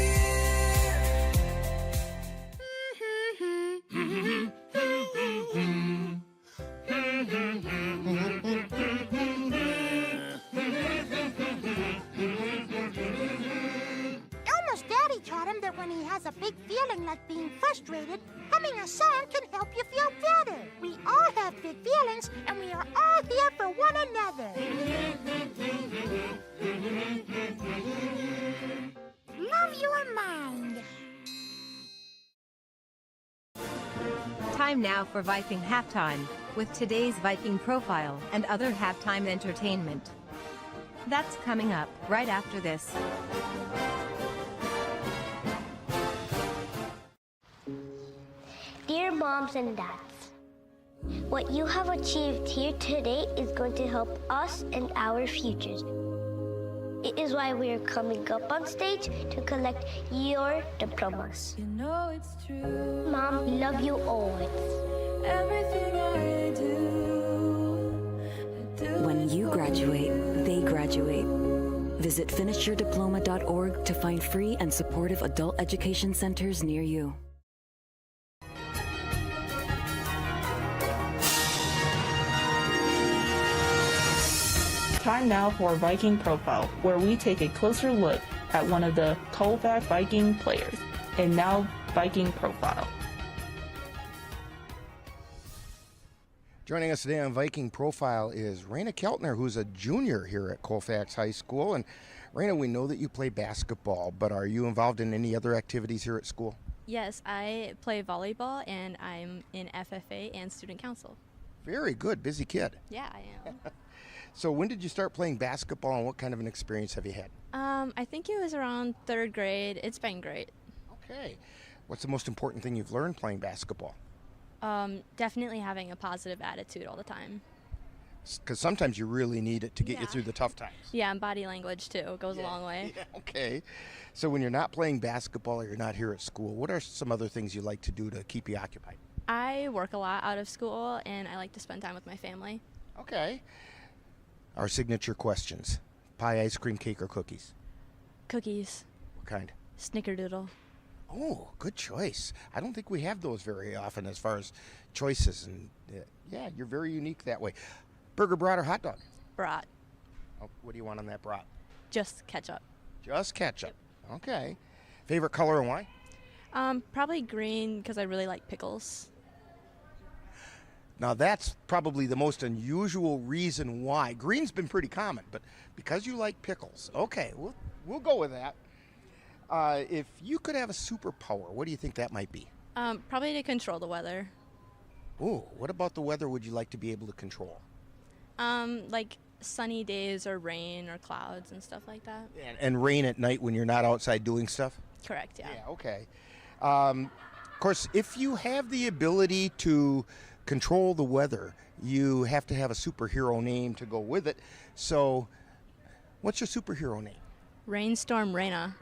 Elmo's daddy taught him that when he has a big feeling like being frustrated, humming a song can help you feel better. We all have big feelings, and we are all here for one another. Love your mind. Time now for Viking halftime, with today's Viking profile and other halftime entertainment. That's coming up right after this. Dear moms and dads, what you have achieved here today is going to help us and our futures. It is why we are coming up on stage to collect your diplomas. You know it's true. Mom, we love you always. Everything I do, When you graduate, they graduate. Visit finishyourdiploma.org to find free and supportive adult education centers near you. Time now for Viking Profile, where we take a closer look at one of the Colfax Viking players. And now, Viking Profile. Joining us today on Viking Profile is Raina Keltner, who's a junior here at Colfax High School. And Raina, we know that you play basketball, but are you involved in any other activities here at school? Yes, I play volleyball, and I'm in FFA and student council. Very good, busy kid. Yeah, I am. So when did you start playing basketball, and what kind of an experience have you had? I think it was around 3rd grade. It's been great. Okay. What's the most important thing you've learned playing basketball? Definitely having a positive attitude all the time. Because sometimes you really need it to get you through the tough times. Yeah, and body language too goes a long way. Yeah, okay. So when you're not playing basketball or you're not here at school, what are some other things you like to do to keep you occupied? I work a lot out of school, and I like to spend time with my family. Okay. Our signature questions: pie, ice cream, cake, or cookies? Cookies. What kind? Snickerdoodle. Oh, good choice. I don't think we have those very often as far as choices. And yeah, you're very unique that way. Burger, brat, or hot dog? Brat. Oh, what do you want on that brat? Just ketchup. Just ketchup. Okay. Favorite color and why? Probably green because I really like pickles. Now, that's probably the most unusual reason why. Green's been pretty common, but because you like pickles. Okay, we'll go with that. If you could have a superpower, what do you think that might be? Probably to control the weather. Ooh, what about the weather would you like to be able to control? Like sunny days or rain or clouds and stuff like that. And rain at night when you're not outside doing stuff? Correct, yeah. Yeah, okay. Of course, if you have the ability to control the weather, you have to have a superhero name to go with it. So, what's your superhero name? Rainstorm Raina.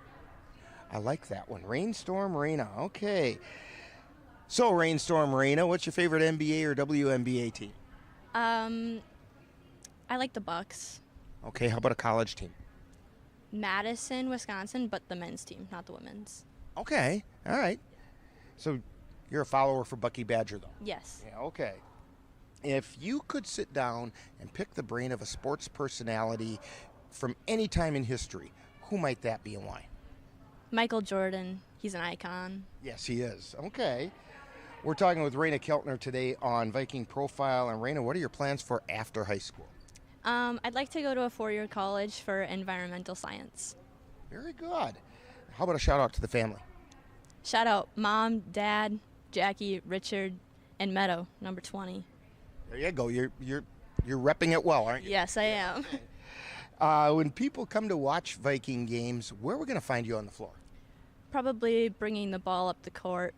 I like that one. Rainstorm Raina. Okay. So, Rainstorm Raina, what's your favorite NBA or WNBA team? I like the Bucks. Okay, how about a college team? Madison, Wisconsin, but the men's team, not the women's. Okay, all right. So, you're a follower for Bucky Badger, though? Yes. Yeah, okay. If you could sit down and pick the brain of a sports personality from any time in history, who might that be and why? Michael Jordan. He's an icon. Yes, he is. Okay. We're talking with Raina Keltner today on Viking Profile. And Raina, what are your plans for after high school? I'd like to go to a 4-year college for environmental science. Very good. How about a shout out to the family? Shout out Mom, Dad, Jackie, Richard, and Meadow, number 20. There you go. You're repping it well, aren't you? Yes, I am. When people come to watch Viking games, where are we going to find you on the floor? Probably bringing the ball up the court.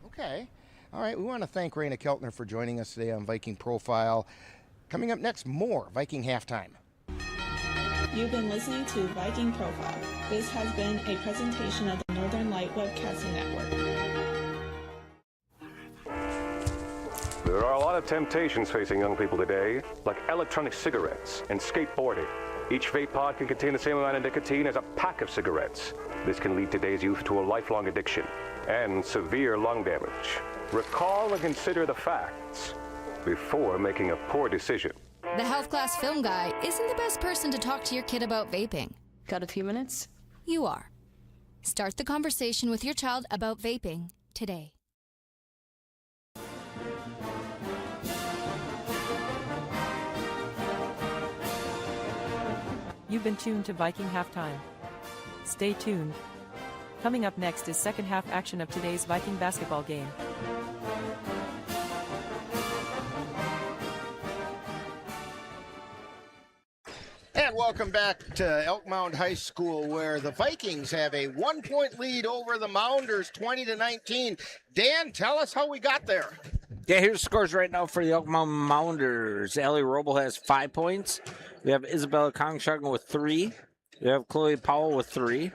Okay. All right. We want to thank Raina Keltner for joining us today on Viking Profile. Coming up next, more Viking Halftime. You've been listening to Viking Profile. This has been a presentation of the Northern Light Webcasting Network. There are a lot of temptations facing young people today, like electronic cigarettes and skateboarding. Each vape pod can contain the same amount of nicotine as a pack of cigarettes. This can lead today's youth to a lifelong addiction and severe lung damage. Recall and consider the facts before making a poor decision. The health class film guy isn't the best person to talk to your kid about vaping. Got a few minutes? You are. Start the conversation with your child about vaping today. You've been tuned to Viking Halftime. Stay tuned. Coming up next is second half action of today's Viking basketball game. And welcome back to Elk Mound High School, where the Vikings have a 1-point lead over the Mounders, 20-19. Dan, tell us how we got there. Yeah, here's the scores right now for the Elk Mound Mounders. Allie Roble has 5 points. We have Isabella Kongshagen with 3. We have Chloe Powell with 3.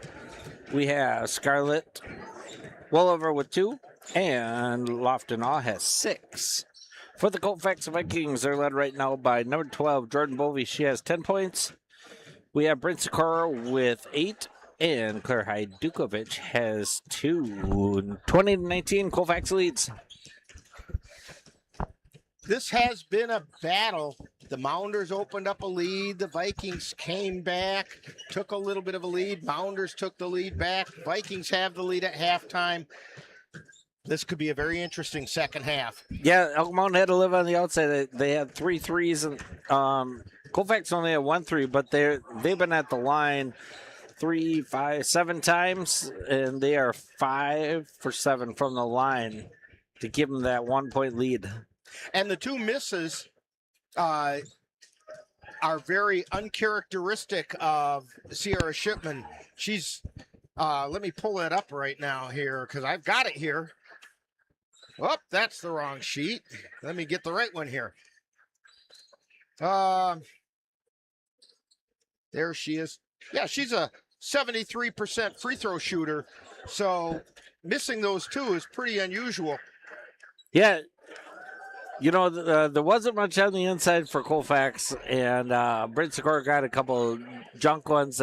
We have Scarlett Welliver with 2. And Lofton All has 6. For the Colfax Vikings, they're led right now by number 12, Jordan Bovey. She has 10 points. We have Brent Sikora with 8. And Claire Hajdukovic has 2. 20-19, Colfax leads. This has been a battle. The Mounders opened up a lead. The Vikings came back, took a little bit of a lead. Mounders took the lead back. Vikings have the lead at halftime. This could be a very interesting second half. Yeah, Elk Mound had to live on the outside. They had 3 threes, and Colfax only had 1 3, but they've been at the line 3, 5, 7 times, and they are 5 for 7 from the line to give them that 1-point lead. And the 2 misses are very uncharacteristic of Sierra Shipman. She's, let me pull it up right now here because I've got it here. Oh, that's the wrong sheet. Let me get the right one here. There she is. Yeah, she's a 73% free throw shooter. So missing those 2 is pretty unusual. Yeah. You know, there wasn't much on the inside for Colfax, and Brent Sikora got a couple junk ones.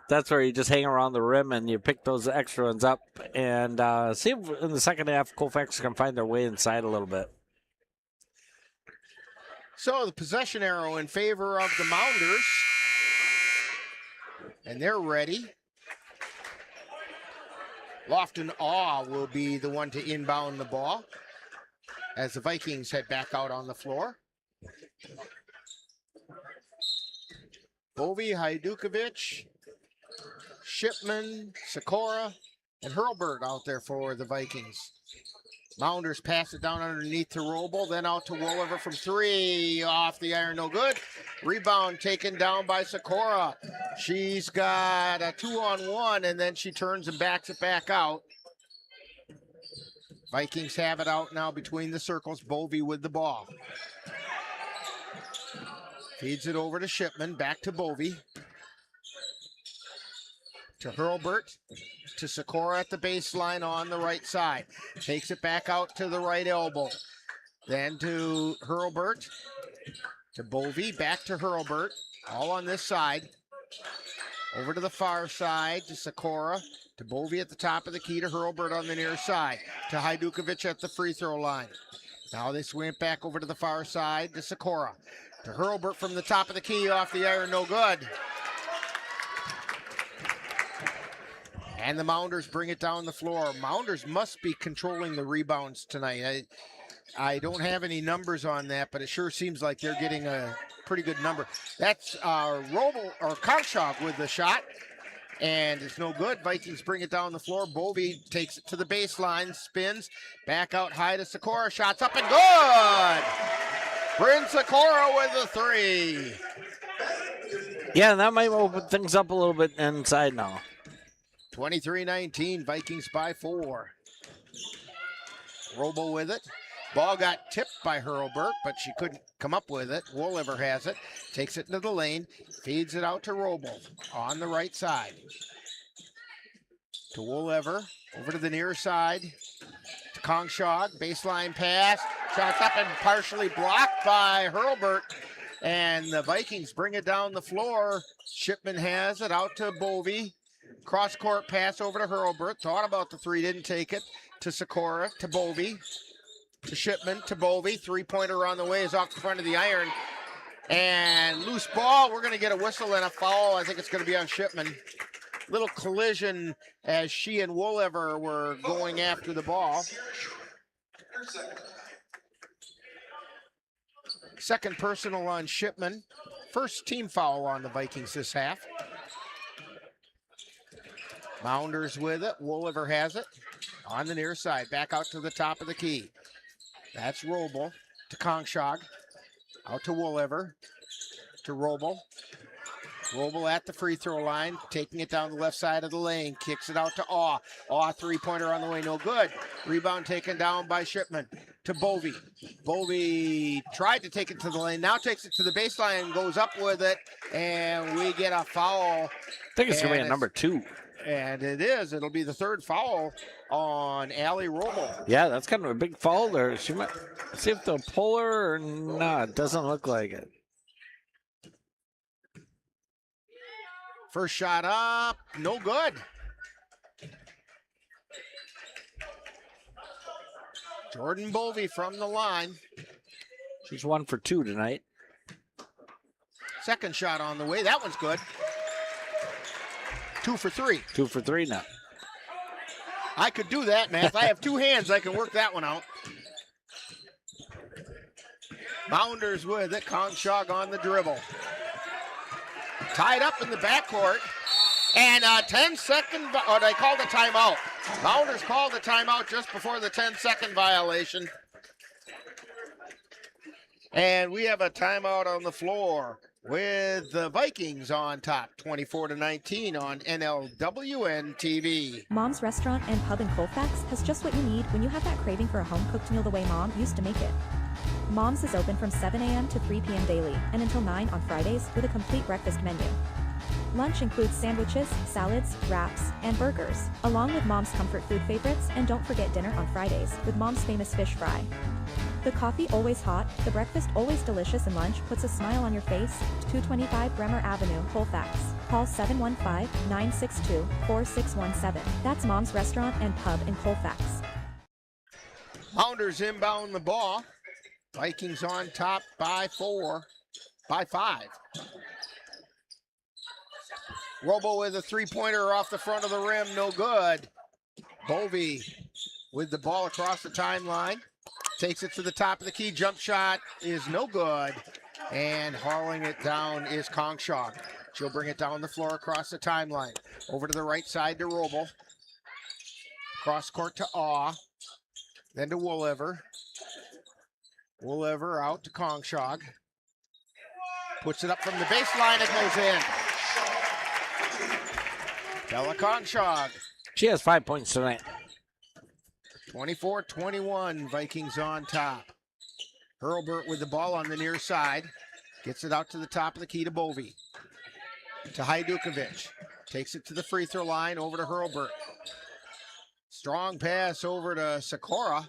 That's where you just hang around the rim and you pick those extra ones up. And see if in the second half Colfax can find their way inside a little bit. So the possession arrow in favor of the Mounders. And they're ready. Lofton Awe will be the one to inbound the ball as the Vikings head back out on the floor. Bovey, Hajdukovic, Shipman, Sikora, and Hurlburt out there for the Vikings. Mounders pass it down underneath to Roble, then out to Wolliver from three, off the iron, no good. Rebound taken down by Sikora. She's got a 2-on-1, and then she turns and backs it back out. Vikings have it out now between the circles. Bovey with the ball. Feeds it over to Shipman, back to Bovey. To Hurlburt, to Sikora at the baseline on the right side. Takes it back out to the right elbow. Then to Hurlburt, to Bovey, back to Hurlburt, all on this side. Over to the far side, to Sikora, to Bovey at the top of the key, to Hurlburt on the near side, to Hajdukovic at the free throw line. Now they swing it back over to the far side, to Sikora, to Hurlburt from the top of the key, off the iron, no good. And the Mounders bring it down the floor. Mounders must be controlling the rebounds tonight. I don't have any numbers on that, but it sure seems like they're getting a pretty good number. That's Roble or Karshov with the shot, and it's no good. Vikings bring it down the floor. Bovey takes it to the baseline, spins, back out high to Sikora. Shots up and good! Bryn Sikora with the three. Yeah, that might open things up a little bit inside now. 23-19, Vikings by 4. Roble with it. Ball got tipped by Hurlburt, but she couldn't come up with it. Wolliver has it, takes it into the lane, feeds it out to Roble on the right side. To Wolliver, over to the near side, to Kongshog, baseline pass, shots up and partially blocked by Hurlburt. And the Vikings bring it down the floor. Shipman has it out to Bovey. Cross-court pass over to Hurlburt. Thought about the three, didn't take it. To Sikora, to Bovey, to Shipman, to Bovey. Three-pointer on the way is off the front of the iron. And loose ball. We're going to get a whistle and a foul. I think it's going to be on Shipman. Little collision as she and Wolliver were going after the ball. Second personal on Shipman. First team foul on the Vikings this half. Mounders with it. Wolliver has it on the near side. Back out to the top of the key. That's Roble to Kongshog. Out to Wolliver. To Roble. Roble at the free throw line. Taking it down the left side of the lane. Kicks it out to Awe. Awe three-pointer on the way. No good. Rebound taken down by Shipman. To Bovey. Bovey tried to take it to the lane. Now takes it to the baseline and goes up with it. And we get a foul. I think it's going to be a number 2. And it is. It'll be the third foul on Allie Roble. Yeah, that's kind of a big foul there. She might see if they'll pull her or not. Doesn't look like it. First shot up, no good. Jordan Bovey from the line. She's 1 for 2 tonight. Second shot on the way. That one's good. 2 for 3. 2 for 3 now. I could do that, man. If I have 2 hands, I can work that one out. Mounders with it. Kongshog on the dribble. Tied up in the backcourt. And 10-second, oh, they called a timeout. Mounders called a timeout just before the 10-second violation. And we have a timeout on the floor with the Vikings on top, 24-19 on NLWN-TV. Mom's Restaurant and Pub in Colfax has just what you need when you have that craving for a home-cooked meal the way Mom used to make it. Mom's is open from 7 a.m. to 3 p.m. daily and until 9 on Fridays with a complete breakfast menu. Lunch includes sandwiches, salads, wraps, and burgers, along with Mom's comfort food favorites, and don't forget dinner on Fridays with Mom's famous fish fry. The coffee always hot, the breakfast always delicious, and lunch puts a smile on your face. 225 Bremer Avenue, Colfax. Call 715-962-4617. That's Mom's Restaurant and Pub in Colfax. Mounders inbound the ball. Vikings on top by 5. Robo with a three-pointer off the front of the rim, no good. Bovee with the ball across the timeline. Takes it to the top of the key. Jump shot is no good. And hauling it down is Kongshaw. She'll bring it down the floor across the timeline. Over to the right side to Robo. Cross court to Awe. Then to Woolever. Woolever out to Kongshaw. Puts it up from the baseline. It goes in. Bella Kongshaw. She has 5 points tonight. 24-21, Vikings on top. Hurlburt with the ball on the near side. Gets it out to the top of the key to Bovee. To Hajdukovic. Takes it to the free throw line, over to Hurlburt. Strong pass over to Sikora.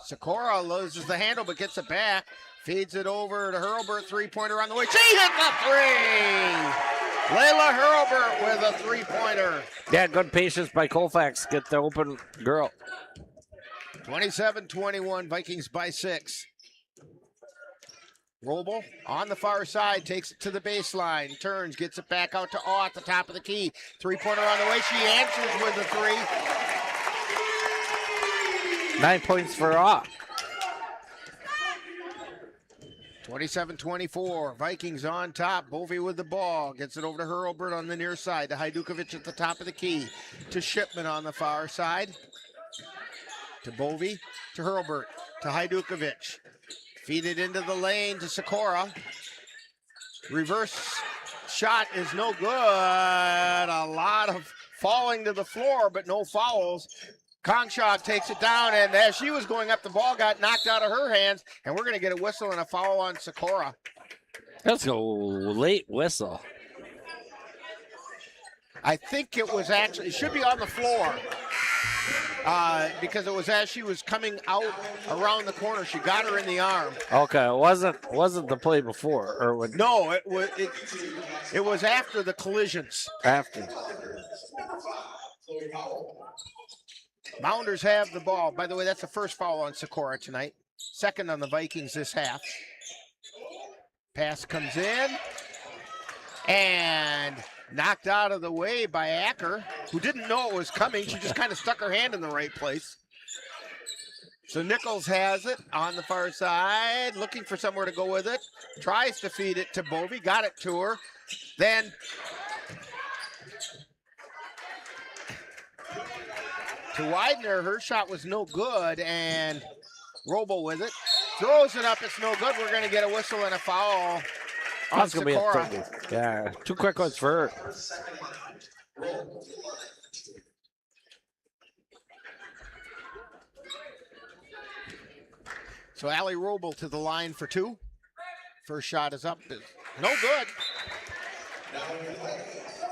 Sikora loses the handle but gets it back. Feeds it over to Hurlburt, three-pointer on the way. She hit the three! Layla Hurlburt with a three-pointer. Yeah, good patience by Colfax. Get the open girl. 27-21, Vikings by 6. Roble on the far side, takes it to the baseline, turns, gets it back out to Awe at the top of the key. Three-pointer on the way. She answers with a three. 9 points for Awe. 27-24, Vikings on top. Bovee with the ball, gets it over to Hurlburt on the near side, to Hajdukovic at the top of the key, to Shipman on the far side, to Bovee, to Hurlburt, to Hajdukovic. Feed it into the lane to Sikora. Reverse shot is no good. A lot of falling to the floor, but no fouls. Kongshaw takes it down, and as she was going up, the ball got knocked out of her hands, and we're going to get a whistle and a foul on Sikora. That's a late whistle. I think it was actually, it should be on the floor, because it was as she was coming out around the corner. She got her in the arm. Okay, it wasn't the play before, or what? No, it was after the collisions. After. Mounders have the ball. By the way, that's the first foul on Sikora tonight. Second on the Vikings this half. Pass comes in. And knocked out of the way by Acker, who didn't know it was coming. She just kind of stuck her hand in the right place. So Nichols has it on the far side, looking for somewhere to go with it. Tries to feed it to Bovee, got it to her. Then to Widener, her shot was no good, and Robo with it. Throws it up, it's no good. We're going to get a whistle and a foul on Sikora. Yeah, 2 quick ones for her. So Allie Roble to the line for 2. First shot is up, no good.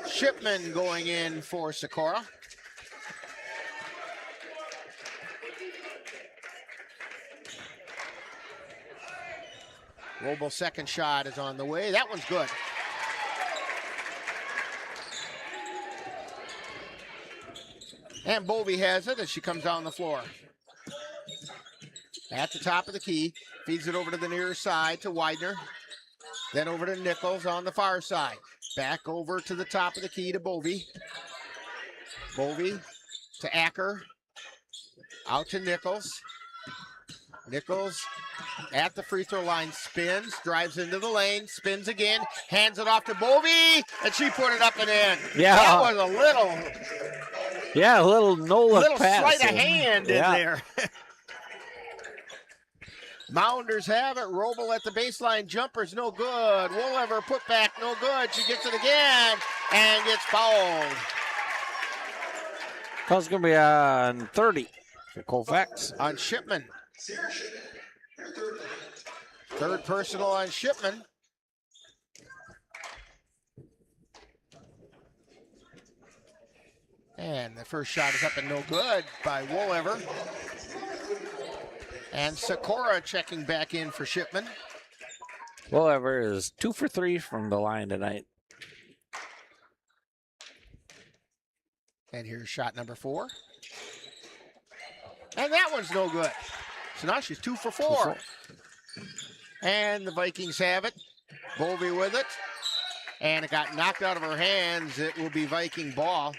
Shipman going in for Sikora. Roble's second shot is on the way. That one's good. And Bovee has it as she comes down the floor. At the top of the key, feeds it over to the near side to Widener. Then over to Nichols on the far side. Back over to the top of the key to Bovee. Bovee to Acker. Out to Nichols. Nichols at the free throw line, spins, drives into the lane, spins again, hands it off to Bovee, and she put it up and in. Yeah. That was a little. Yeah, a little no-look pass. Little sleight of hand in there. Mounders have it. Roble at the baseline. Jumper's no good. Woolever put back, no good. She gets it again and gets fouled. Foul's going to be on 30 for Colfax. On Shipman. Third personal on Shipman. And the first shot is up and no good by Woolever. And Sikora checking back in for Shipman. Whoever is 2 for 3 from the line tonight. And here's shot number 4. And that one's no good. So now she's 2 for 4. And the Vikings have it. Bovey with it. And it got knocked out of her hands. It will be Viking ball.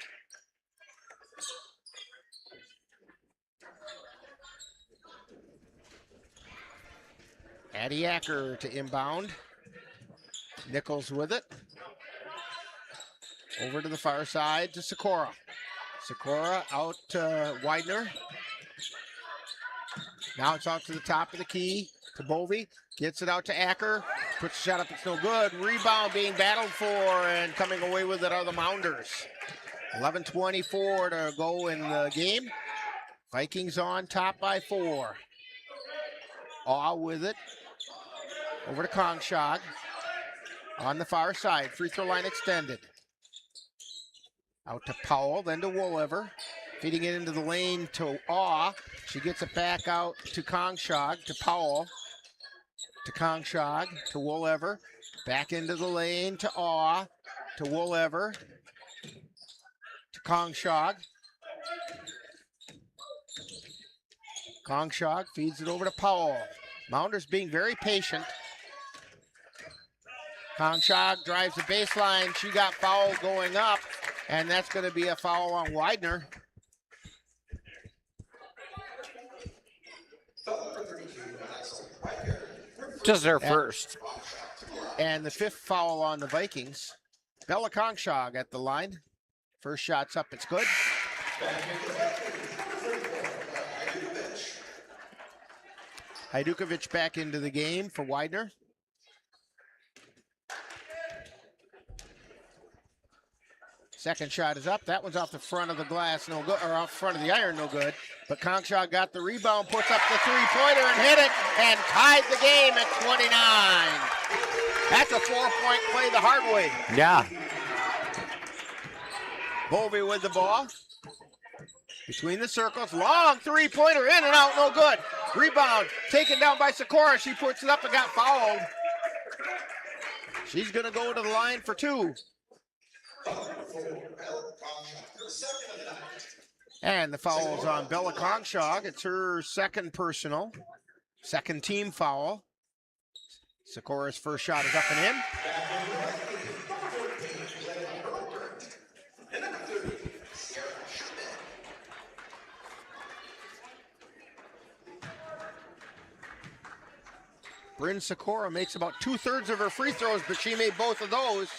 Addie Acker to inbound. Nichols with it. Over to the far side to Sikora. Sikora out to Widener. Now it's out to the top of the key to Bovey. Gets it out to Acker. Puts the shot up, it's no good. Rebound being battled for, and coming away with it are the Mounders. 11:24 to go in the game. Vikings on top by 4. Awe with it. Over to Kongshog. On the far side, free throw line extended. Out to Powell, then to Wolever. Feeding it into the lane to Awe. She gets it back out to Kongshog, to Powell. To Kongshog, to Wolever. Back into the lane to Awe. To Wolever. To Kongshog. Kongshog feeds it over to Powell. Mounders being very patient. Kongshog drives the baseline. She got fouled going up, and that's going to be a foul on Widener. Just their first. And the 5th foul on the Vikings. Bella Kongshog at the line. First shot's up, it's good. Hajdukovic back into the game for Widener. Second shot is up. That one's off the front of the glass, no good, or off front of the iron, no good. But Kongshog got the rebound, puts up the three-pointer and hit it, and tied the game at 29. That's a 4-point play the hard way. Yeah. Bovey with the ball. Between the circles, long three-pointer, in and out, no good. Rebound, taken down by Sikora. She puts it up and got fouled. She's gonna go to the line for 2. And the foul is on Bella Kongshog. It's her second personal, second team foul. Sikora's first shot is up and in. Bryn Sikora makes about 2/3 of her free throws, but she made both of those.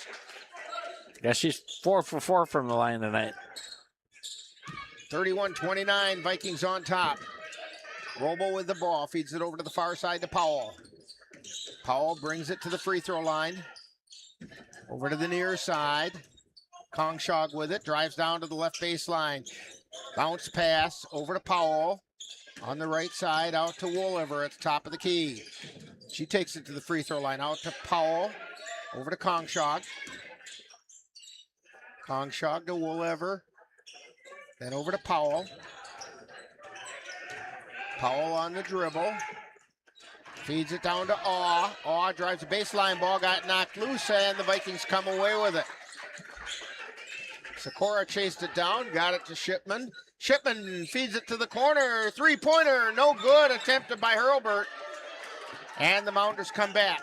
Yeah, she's 4 for 4 from the line tonight. 31-29, Vikings on top. Robo with the ball, feeds it over to the far side to Powell. Powell brings it to the free throw line. Over to the near side. Kongshog with it, drives down to the left baseline. Bounce pass over to Powell. On the right side, out to Wolever at the top of the key. She takes it to the free throw line, out to Powell. Over to Kongshog. Kongshog to Wolever. Then over to Powell. Powell on the dribble. Feeds it down to Awe. Awe drives the baseline ball, got knocked loose, and the Vikings come away with it. Sikora chased it down, got it to Shipman. Shipman feeds it to the corner. Three-pointer, no good. Attempted by Hurlburt. And the Mounders come back.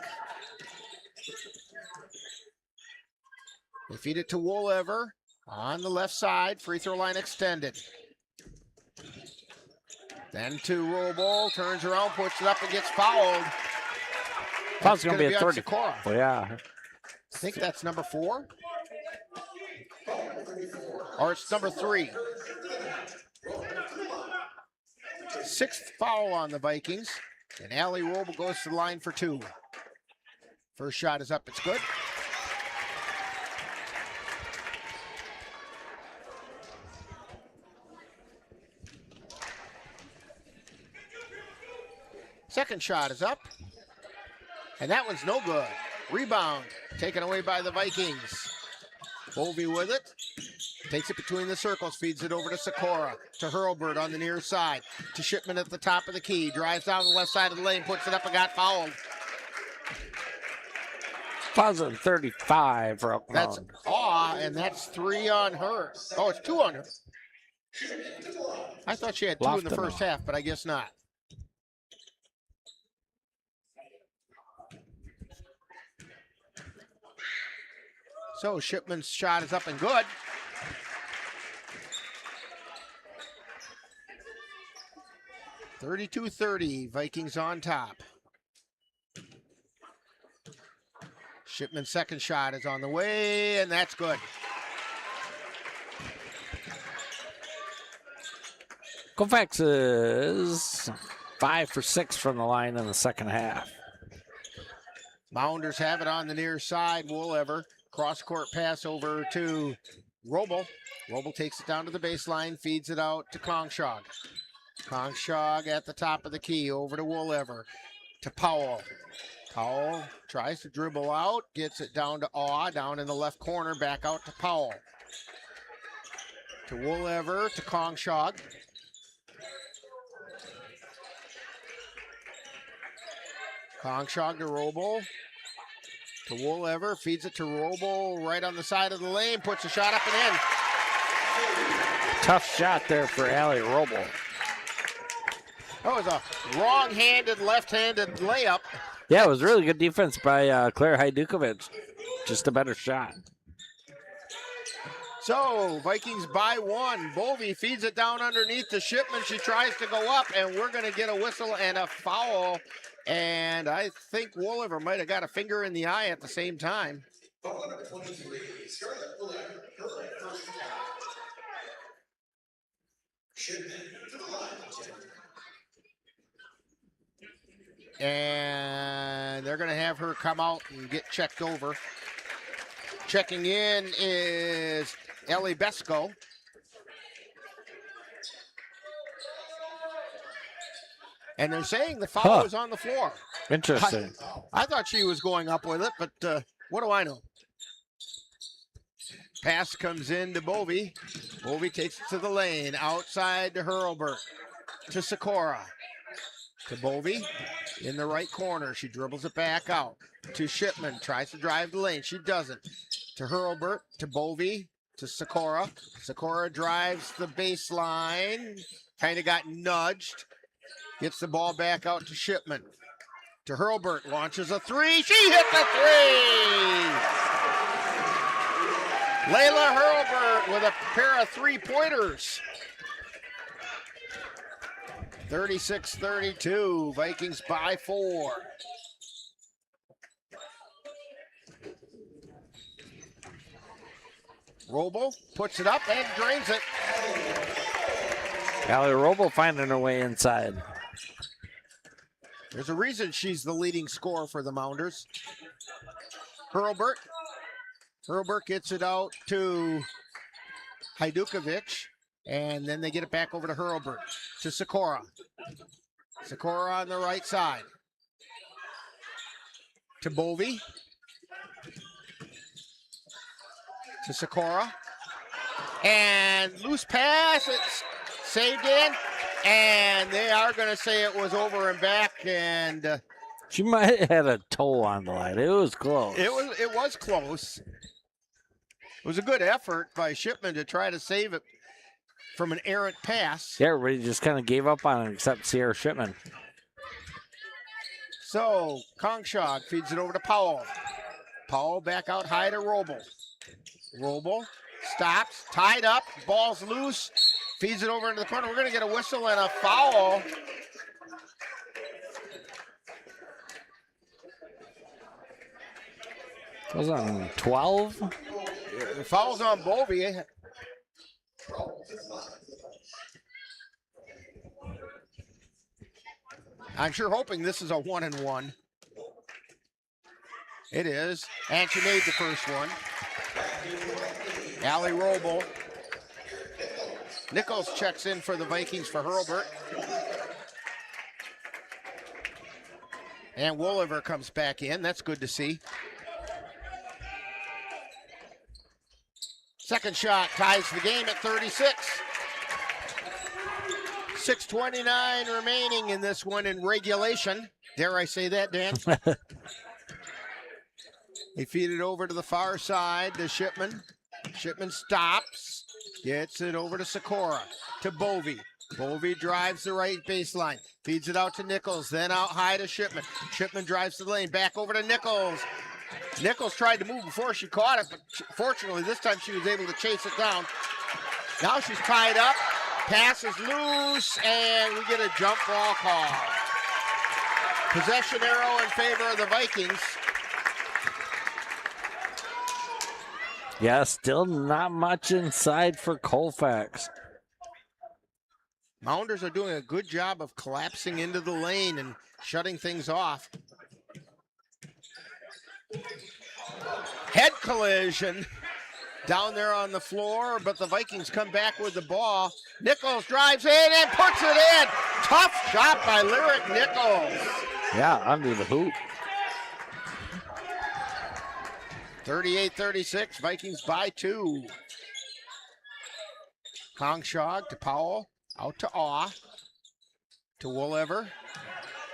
They feed it to Wolever on the left side. Free throw line extended. Then to Robo, turns around, puts it up and gets fouled. Foul's going to be a 30. Well, yeah. I think that's number 4. Or it's number 3. 6th foul on the Vikings. And Allie Robo goes to the line for 2. First shot is up, it's good. Second shot is up. And that one's no good. Rebound taken away by the Vikings. Bovey with it. Takes it between the circles, feeds it over to Sikora, to Hurlburt on the near side, to Shipman at the top of the key, drives down the left side of the lane, puts it up and got fouled. Fouls at 35 for Elk That's Mound. and that's 3 on her. Oh, it's 2 on her. I thought she had 2 in the first half, but I guess not. So Shipman's shot is up and good. (32-30), Vikings on top. Shipman's second shot is on the way, and that's good. Colfax is 5 for 6 from the line in the second half. Mounders have it on the near side. Woolever, cross-court pass over to Roble. Roble takes it down to the baseline, feeds it out to Kongshog. Kongshog at the top of the key, over to Woolever, to Powell. Powell tries to dribble out, gets it down to Awe, down in the left corner, back out to Powell. To Woolever, to Kongshog. Kongshog to Roble. To Woolever, feeds it to Roble right on the side of the lane, puts a shot up and in. Tough shot there for Allie Roble. That was a wrong-handed, left-handed layup. Yeah, it was really good defense by Claire Hajdukovic. Just a better shot. So, Vikings by 1. Bovey feeds it down underneath to Shipman. She tries to go up, and we're going to get a whistle and a foul. And I think Woolever might have got a finger in the eye at the same time. And they're going to have her come out and get checked over. Checking in is Ellie Besco. And they're saying the foul is on the floor. Interesting. I thought she was going up with it, but what do I know? Pass comes in to Bovey. Bovey takes it to the lane. Outside to Hurlburt. To Sikora. To Bovey in the right corner. She dribbles it back out. To Shipman. Tries to drive the lane. She doesn't. To Hurlburt. To Bovey. To Sikora. Sikora drives the baseline. Kind of got nudged. Gets the ball back out to Shipman. To Hurlburt. Launches a three. She hit the three! Layla Hurlburt with a pair of three-pointers. 36-32. Vikings by 4. Roble puts it up and drains it. Allie Roble finding her way inside. There's a reason she's the leading scorer for the Mounders. Hurlburt. Hurlburt gets it out to Hajdukovic, and then they get it back over to Hurlburt, to Sikora. Sikora on the right side. To Bovey. To Sikora. And loose pass, it's saved in, and they are going to say it was over and back, and she might have had a toe on the line. It was close. It was close. It was a good effort by Shipman to try to save it from an errant pass. Yeah, everybody just kind of gave up on it except Sierra Shipman. So Kongshog feeds it over to Powell. Powell back out high to Roble. Roble stops, tied up, ball's loose, feeds it over into the corner. We're going to get a whistle and a foul. Was on 12? The foul's on Bovey. I'm sure hoping this is a 1-and-1. It is, and she made the first one. Allie Roble. Nichols checks in for the Vikings for Hurlburt. And Woolever comes back in. That's good to see. Second shot ties the game at 36. 6:29 remaining in this one in regulation. Dare I say that, Dan? They feed it over to the far side to Shipman. Shipman stops, gets it over to Sikora, to Bovee. Bovee drives the right baseline, feeds it out to Nichols, then out high to Shipman. Shipman drives the lane, back over to Nichols. Nichols tried to move before she caught it, but fortunately this time she was able to chase it down. Now she's tied up, pass is loose, and we get a jump ball call. Possession arrow in favor of the Vikings. Yeah, still not much inside for Colfax. Mounders are doing a good job of collapsing into the lane and shutting things off. Head collision down there on the floor, but the Vikings come back with the ball. Nichols drives in and puts it in. Tough shot by Lyric Nichols. Yeah, under the hoop. 38-36, Vikings by 2. Kongshog to Powell, out to Awe, to Wooliver,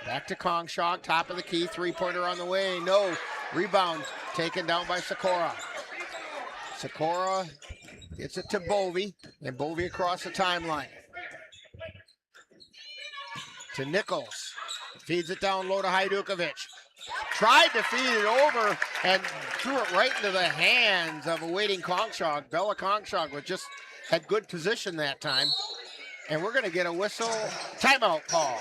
back to Kongshog, top of the key, three-pointer on the way, no. Rebound taken down by Sikora. Sikora gets it to Bovee, and Bovee across the timeline. To Nichols, feeds it down low to Hajdukovic. Tried to feed it over and threw it right into the hands of a waiting Kongshog. Bella Kongshog had good position that time. And we're going to get a whistle timeout call.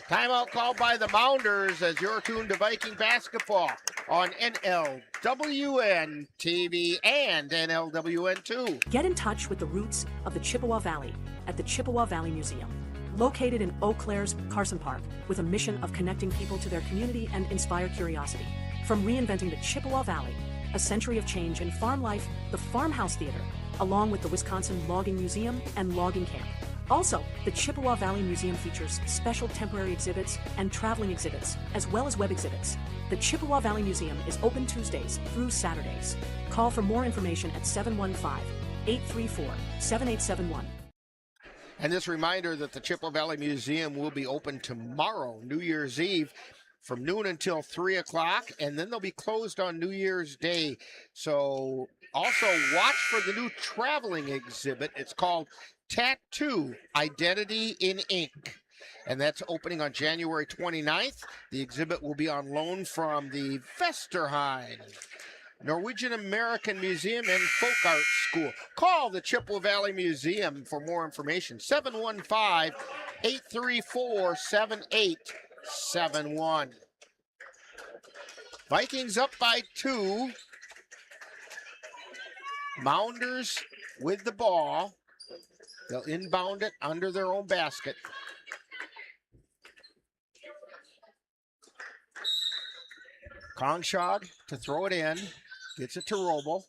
Timeout called by the Mounders as you're tuned to Viking basketball on NLWN-TV and NLWN-2. Get in touch with the roots of the Chippewa Valley at the Chippewa Valley Museum. Located in Eau Claire's Carson Park, with a mission of connecting people to their community and inspire curiosity. From reinventing the Chippewa Valley, a century of change in farm life, the Farmhouse Theater, along with the Wisconsin Logging Museum and Logging Camp. Also, the Chippewa Valley Museum features special temporary exhibits and traveling exhibits, as well as web exhibits. The Chippewa Valley Museum is open Tuesdays through Saturdays. Call for more information at 715-834-7871. And this reminder that the Chippewa Valley Museum will be open tomorrow, New Year's Eve, from noon until 3 o'clock, and then they'll be closed on New Year's Day. So also watch for the new traveling exhibit. It's called Tattoo Identity in Ink, and that's opening on January 29th. The exhibit will be on loan from the Vesterheim Norwegian American Museum and Folk Art School. Call the Chippewa Valley Museum for more information. 715-834-7871. Vikings up by 2. Mounders with the ball. They'll inbound it under their own basket. Kongshog to throw it in. Gets it to Roble,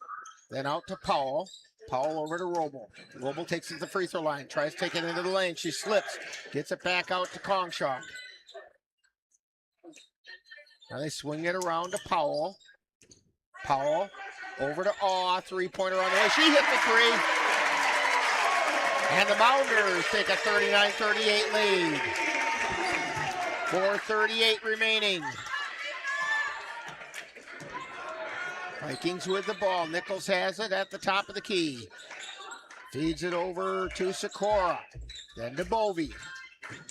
then out to Powell. Powell over to Roble. Roble takes it to the free throw line, tries to take it into the lane. She slips, gets it back out to Kongshog. Now they swing it around to Powell. Powell over to Awe, three-pointer on the way. She hit the three. And the Mounders take a 39-38 lead. 4:38 remaining. Vikings with the ball. Nichols has it at the top of the key. Feeds it over to Sikora. Then to Bovee.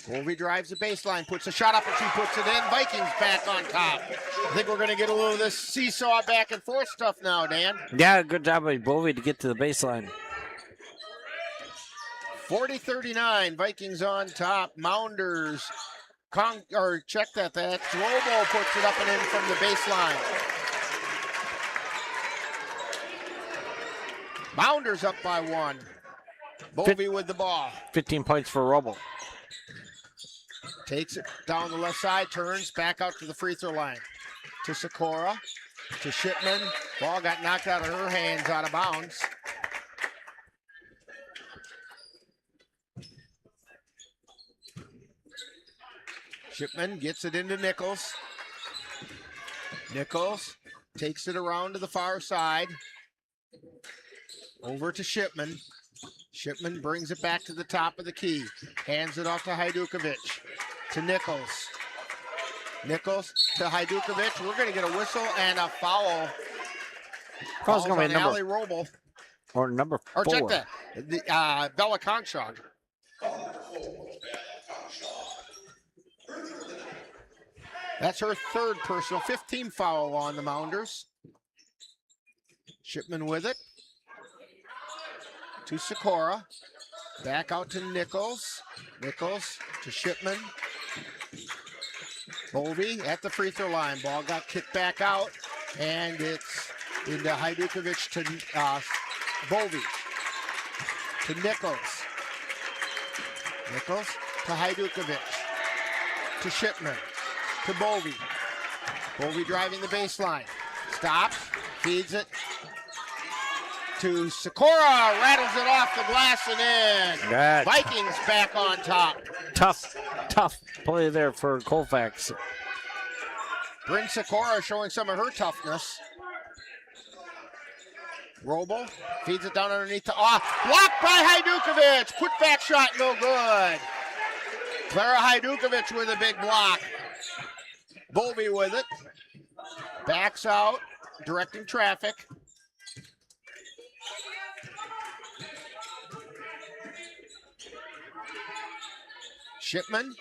Bovee drives the baseline, puts a shot up, and she puts it in. Vikings back on top. I think we're going to get a little of this seesaw back and forth stuff now, Dan. Yeah, good job by Bovee to get to the baseline. 40-39, Vikings on top. Mounders, check that. That's Robo puts it up and in from the baseline. Mounders up by 1. Bovee with the ball. 15 points for Roble. Takes it down the left side, turns back out to the free throw line. To Sikora, to Shipman. Ball got knocked out of her hands, out of bounds. Shipman gets it into Nichols. Nichols takes it around to the far side. Over to Shipman. Shipman brings it back to the top of the key. Hands it off to Hajdukovic. To Nichols. Nichols to Hajdukovic. We're going to get a whistle and a foul. Foul's going to be Ali Roble. Or number 4. Or check that. Bella Kongshog. That's her third personal. 15 foul on the Mounders. Shipman with it. To Sikora. Back out to Nichols. Nichols to Shipman. Bovey at the free throw line. Ball got kicked back out. And it's into Hajdukovic to Bovey. To Nichols. Nichols to Hajdukovic. To Shipman. To Bovey. Bovey driving the baseline. Stops. Feeds it. To Sikora. Rattles it off the glass and in. Good. Vikings back on top. Tough play there for Colfax. Bryn Sikora showing some of her toughness. Roble feeds it down underneath the blocked by Hajdukovic. Quick back shot, no good. Clara Hajdukovic with a big block. Bovey with it. Backs out, directing traffic. Shipman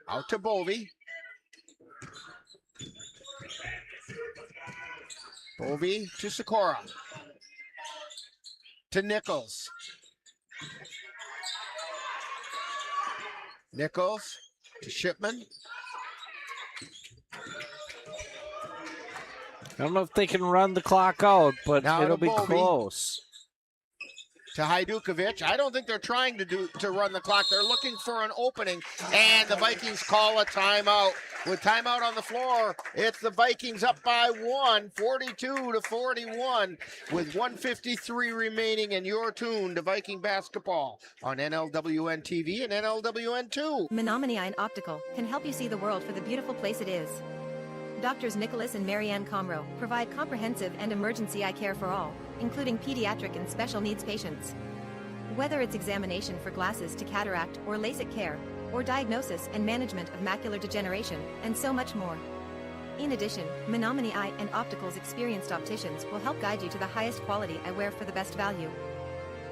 out to Bovey. Bovey to Sikora. To Nichols. Nichols to Shipman. I don't know if they can run the clock out, but Now it'll to be Bovey. close. To Hajdukovic. I don't think they're trying to run the clock. They're looking for an opening, and the Vikings call a timeout. With timeout on the floor, it's the Vikings up by 1, 42-41, with 1:53 remaining, and you're tuned to Viking basketball on NLWN-TV and NLWN-2. Menominee Eye and Optical can help you see the world for the beautiful place it is. Doctors Nicholas and Marianne Comro provide comprehensive and emergency eye care for all, including pediatric and special needs patients. Whether it's examination for glasses to cataract or LASIK care, or diagnosis and management of macular degeneration, and so much more. In addition, Menominee Eye and Optical's experienced opticians will help guide you to the highest quality eyewear for the best value.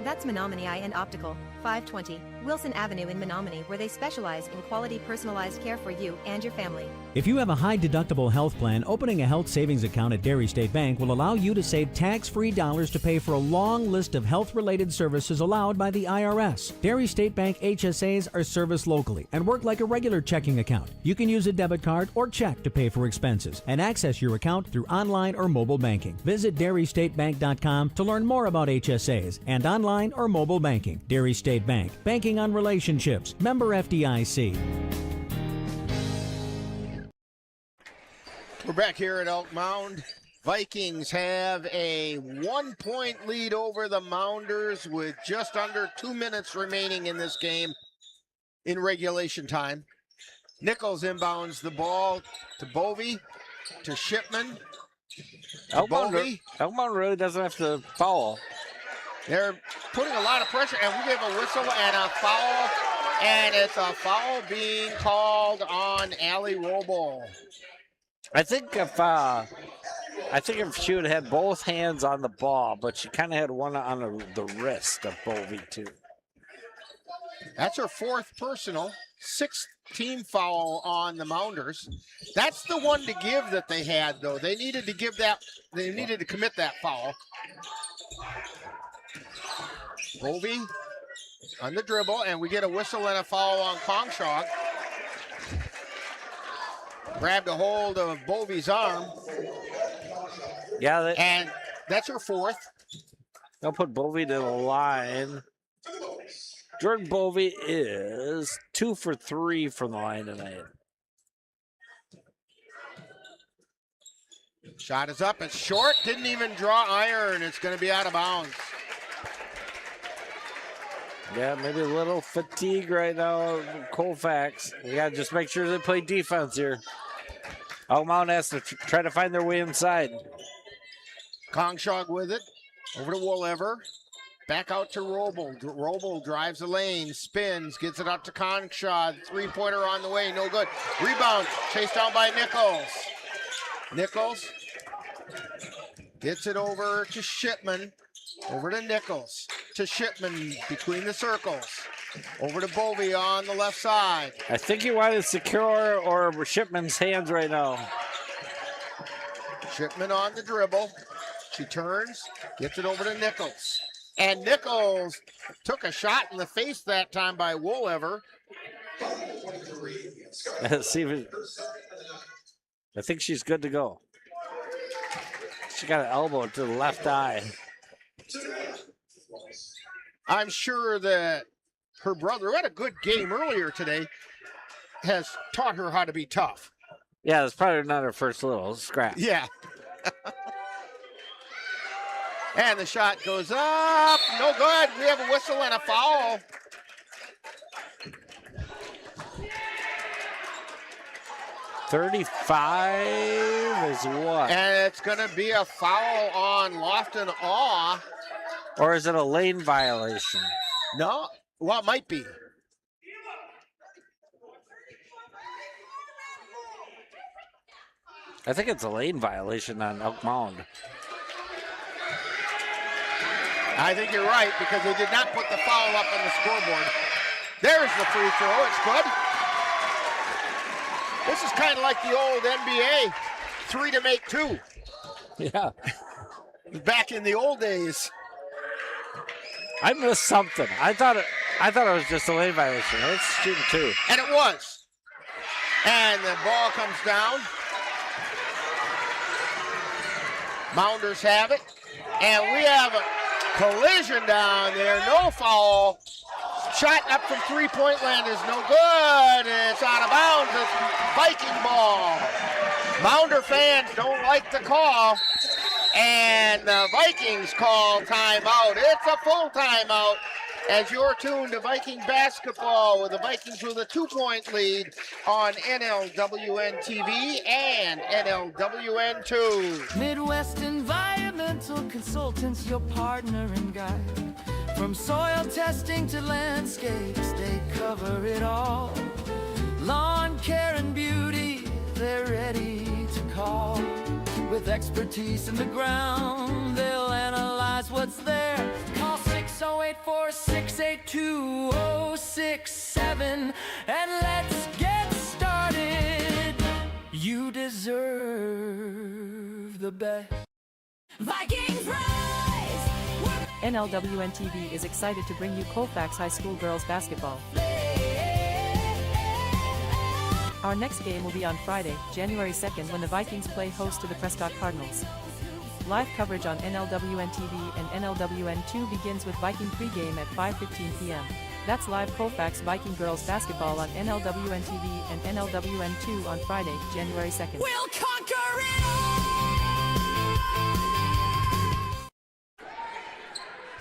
That's Menominee Eye and Optical, 520 Wilson Avenue in Menominee, where they specialize in quality personalized care for you and your family. If you have a high-deductible health plan, opening a health savings account at Dairy State Bank will allow you to save tax-free dollars to pay for a long list of health-related services allowed by the IRS. Dairy State Bank HSAs are serviced locally and work like a regular checking account. You can use a debit card or check to pay for expenses and access your account through online or mobile banking. Visit DairyStateBank.com to learn more about HSAs and online or mobile banking. Dairy State Bank, banking on relationships. Member FDIC. We're back here at Elk Mound. Vikings have a 1-point lead over the Mounders with just under 2 minutes remaining in this game in regulation time. Nichols inbounds the ball to Bovey, to Shipman. Elk Mound really doesn't have to foul. They're putting a lot of pressure, and we give a whistle and a foul, and it's a foul being called on Ali Roble. I think if she would have had both hands on the ball, but she kind of had one on the wrist of Bovey too. That's her fourth personal, 6th team foul on the Mounders. That's the one to give that they had, though. They needed to give that. They needed to commit that foul. Bovey on the dribble, and we get a whistle and a foul on Kongshog. Grabbed a hold of Bovey's arm. Yeah, and that's her fourth. They'll put Bovey to the line. Jordan Bovey is 2 for 3 from the line tonight. Shot is up. It's short. Didn't even draw iron. It's going to be out of bounds. Yeah, maybe a little fatigue right now, Colfax. You got to just make sure they play defense here. Elk Mound has to try to find their way inside. Kongshog with it. Over to Woolever. Back out to Roble. Roble drives the lane, spins, gets it out to Conshaw. Three-pointer on the way, no good. Rebound, chased down by Nichols. Nichols gets it over to Shipman. Over to Nichols. To Shipman between the circles. Over to Bovey on the left side. I think he wanted secure or Shipman's hands right now. Shipman on the dribble. She turns, gets it over to Nichols. And Nichols took a shot in the face that time by Woolever. See if I think she's good to go. She got an elbow to the left eye. I'm sure that her brother, who had a good game earlier today, has taught her how to be tough. Yeah, it's probably not her first little scrap. Yeah. And the shot goes up. No good. We have a whistle and a foul. $35 is what? And it's going to be a foul on Lofton Awe. Or is it a lane violation? No. Well, it might be. I think it's a lane violation on Elk Mound. I think you're right, because they did not put the foul up on the scoreboard. There's the free throw. It's good. This is kind of like the old NBA, 3 to make 2. Yeah. Back in the old days. I missed something. I thought it was just a lane violation. It's shooting 2. And it was. And the ball comes down. Mounders have it. And we have a collision down there. No foul. Shot up from three-point land is no good. It's out of bounds. It's Viking ball. Mounder fans don't like the call. And the Vikings call timeout. It's a full timeout as you're tuned to Viking basketball with the Vikings with a 2-point lead on NLWN-TV and NLWN-2. Midwest Environmental Consultants, your partner and guide. From soil testing to landscapes, they cover it all. Lawn care and beauty, they're ready to call. With expertise in the ground, they'll analyze what's there. Call 608-468-2067 and let's get started. You deserve the best. Vikings rise! NLWN-TV is excited to bring you Colfax High School girls basketball. Our next game will be on Friday, January 2nd, when the Vikings play host to the Prescott Cardinals. Live coverage on NLWN-TV and NLWN-2 begins with Viking pregame at 5:15 p.m. That's live Colfax Viking girls basketball on NLWN-TV and NLWN-2 on Friday, January 2nd. We'll conquer it all!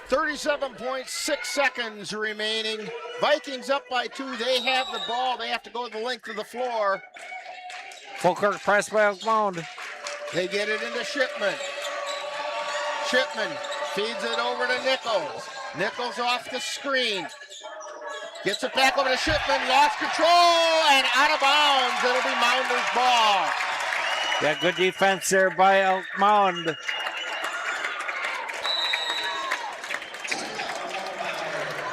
37.6 seconds remaining. Vikings up by 2. They have the ball. They have to go the length of the floor. Full court press by Elk Mound. They get it into Shipman. Shipman feeds it over to Nichols. Nichols off the screen. Gets it back over to Shipman. Lost control and out of bounds. It'll be Mounders' ball. Yeah, good defense there by Elk Mound.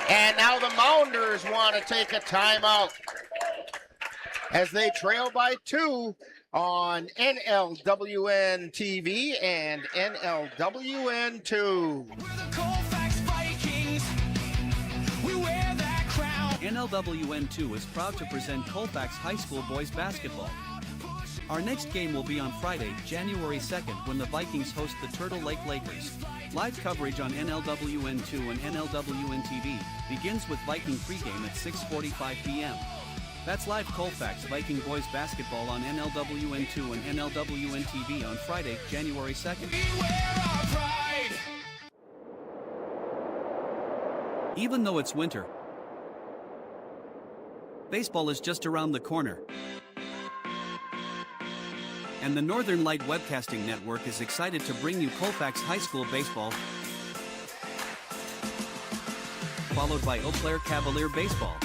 And now the Mounders want to take a timeout as they trail by 2 on NLWN-TV and NLWN-2. We're the Colfax Vikings. We wear that crown. NLWN-2 is proud to present Colfax High School boys basketball. Our next game will be on Friday, January 2nd, when the Vikings host the Turtle Lake Lakers. Live coverage on NLWN-2 and NLWN-TV begins with Viking pregame at 6:45 p.m. That's live Colfax Viking boys basketball on NLWN-2 and NLWN-TV on Friday, January 2nd. We wear our pride. Even though it's winter, baseball is just around the corner. And the Northern Light Webcasting Network is excited to bring you Colfax High School baseball followed by Eau Claire Cavalier baseball.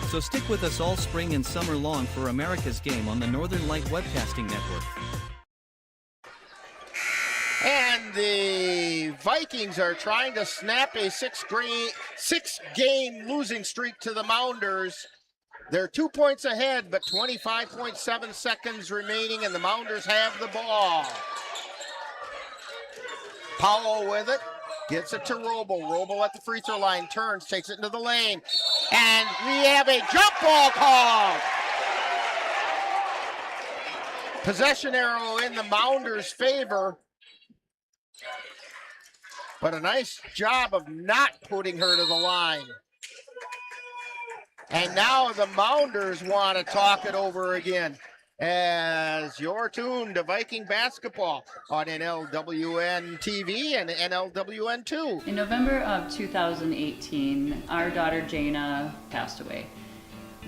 So stick with us all spring and summer long for America's game on the Northern Light Webcasting Network. And the Vikings are trying to snap a six-game losing streak to the Mounders. They're 2 points ahead, but 25.7 seconds remaining, and the Mounders have the ball. Powell with it, gets it to Roble. Roble at the free throw line, turns, takes it into the lane, and we have a jump ball call. Possession arrow in the Mounders' favor, but a nice job of not putting her to the line. And now the Mounders want to talk it over again, as you're tuned to Viking basketball on NLWN-TV and NLWN-2. In November of 2018, our daughter Jaina passed away.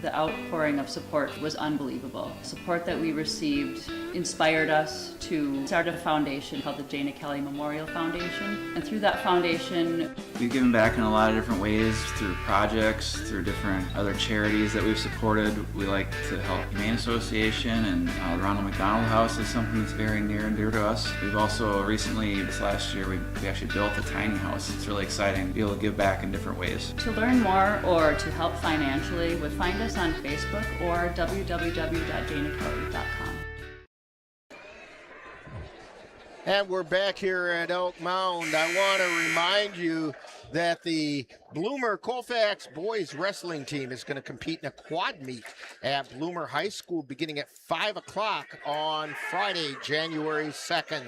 The outpouring of support was unbelievable. Support that we received inspired us to start a foundation called the Jaina Kelly Memorial Foundation. And through that foundation, we've given back in a lot of different ways, through projects, through different other charities that we've supported. We like to help Humane Association, and Ronald McDonald House is something that's very near and dear to us. We've also recently, this last year, we actually built a tiny house. It's really exciting to be able to give back in different ways. to learn more or to help financially, would find us on Facebook or www.janakelly.com. And we're back here at Elk Mound. I want to remind you that the Bloomer Colfax boys wrestling team is going to compete in a quad meet at Bloomer High School beginning at 5 o'clock on Friday, January 2nd.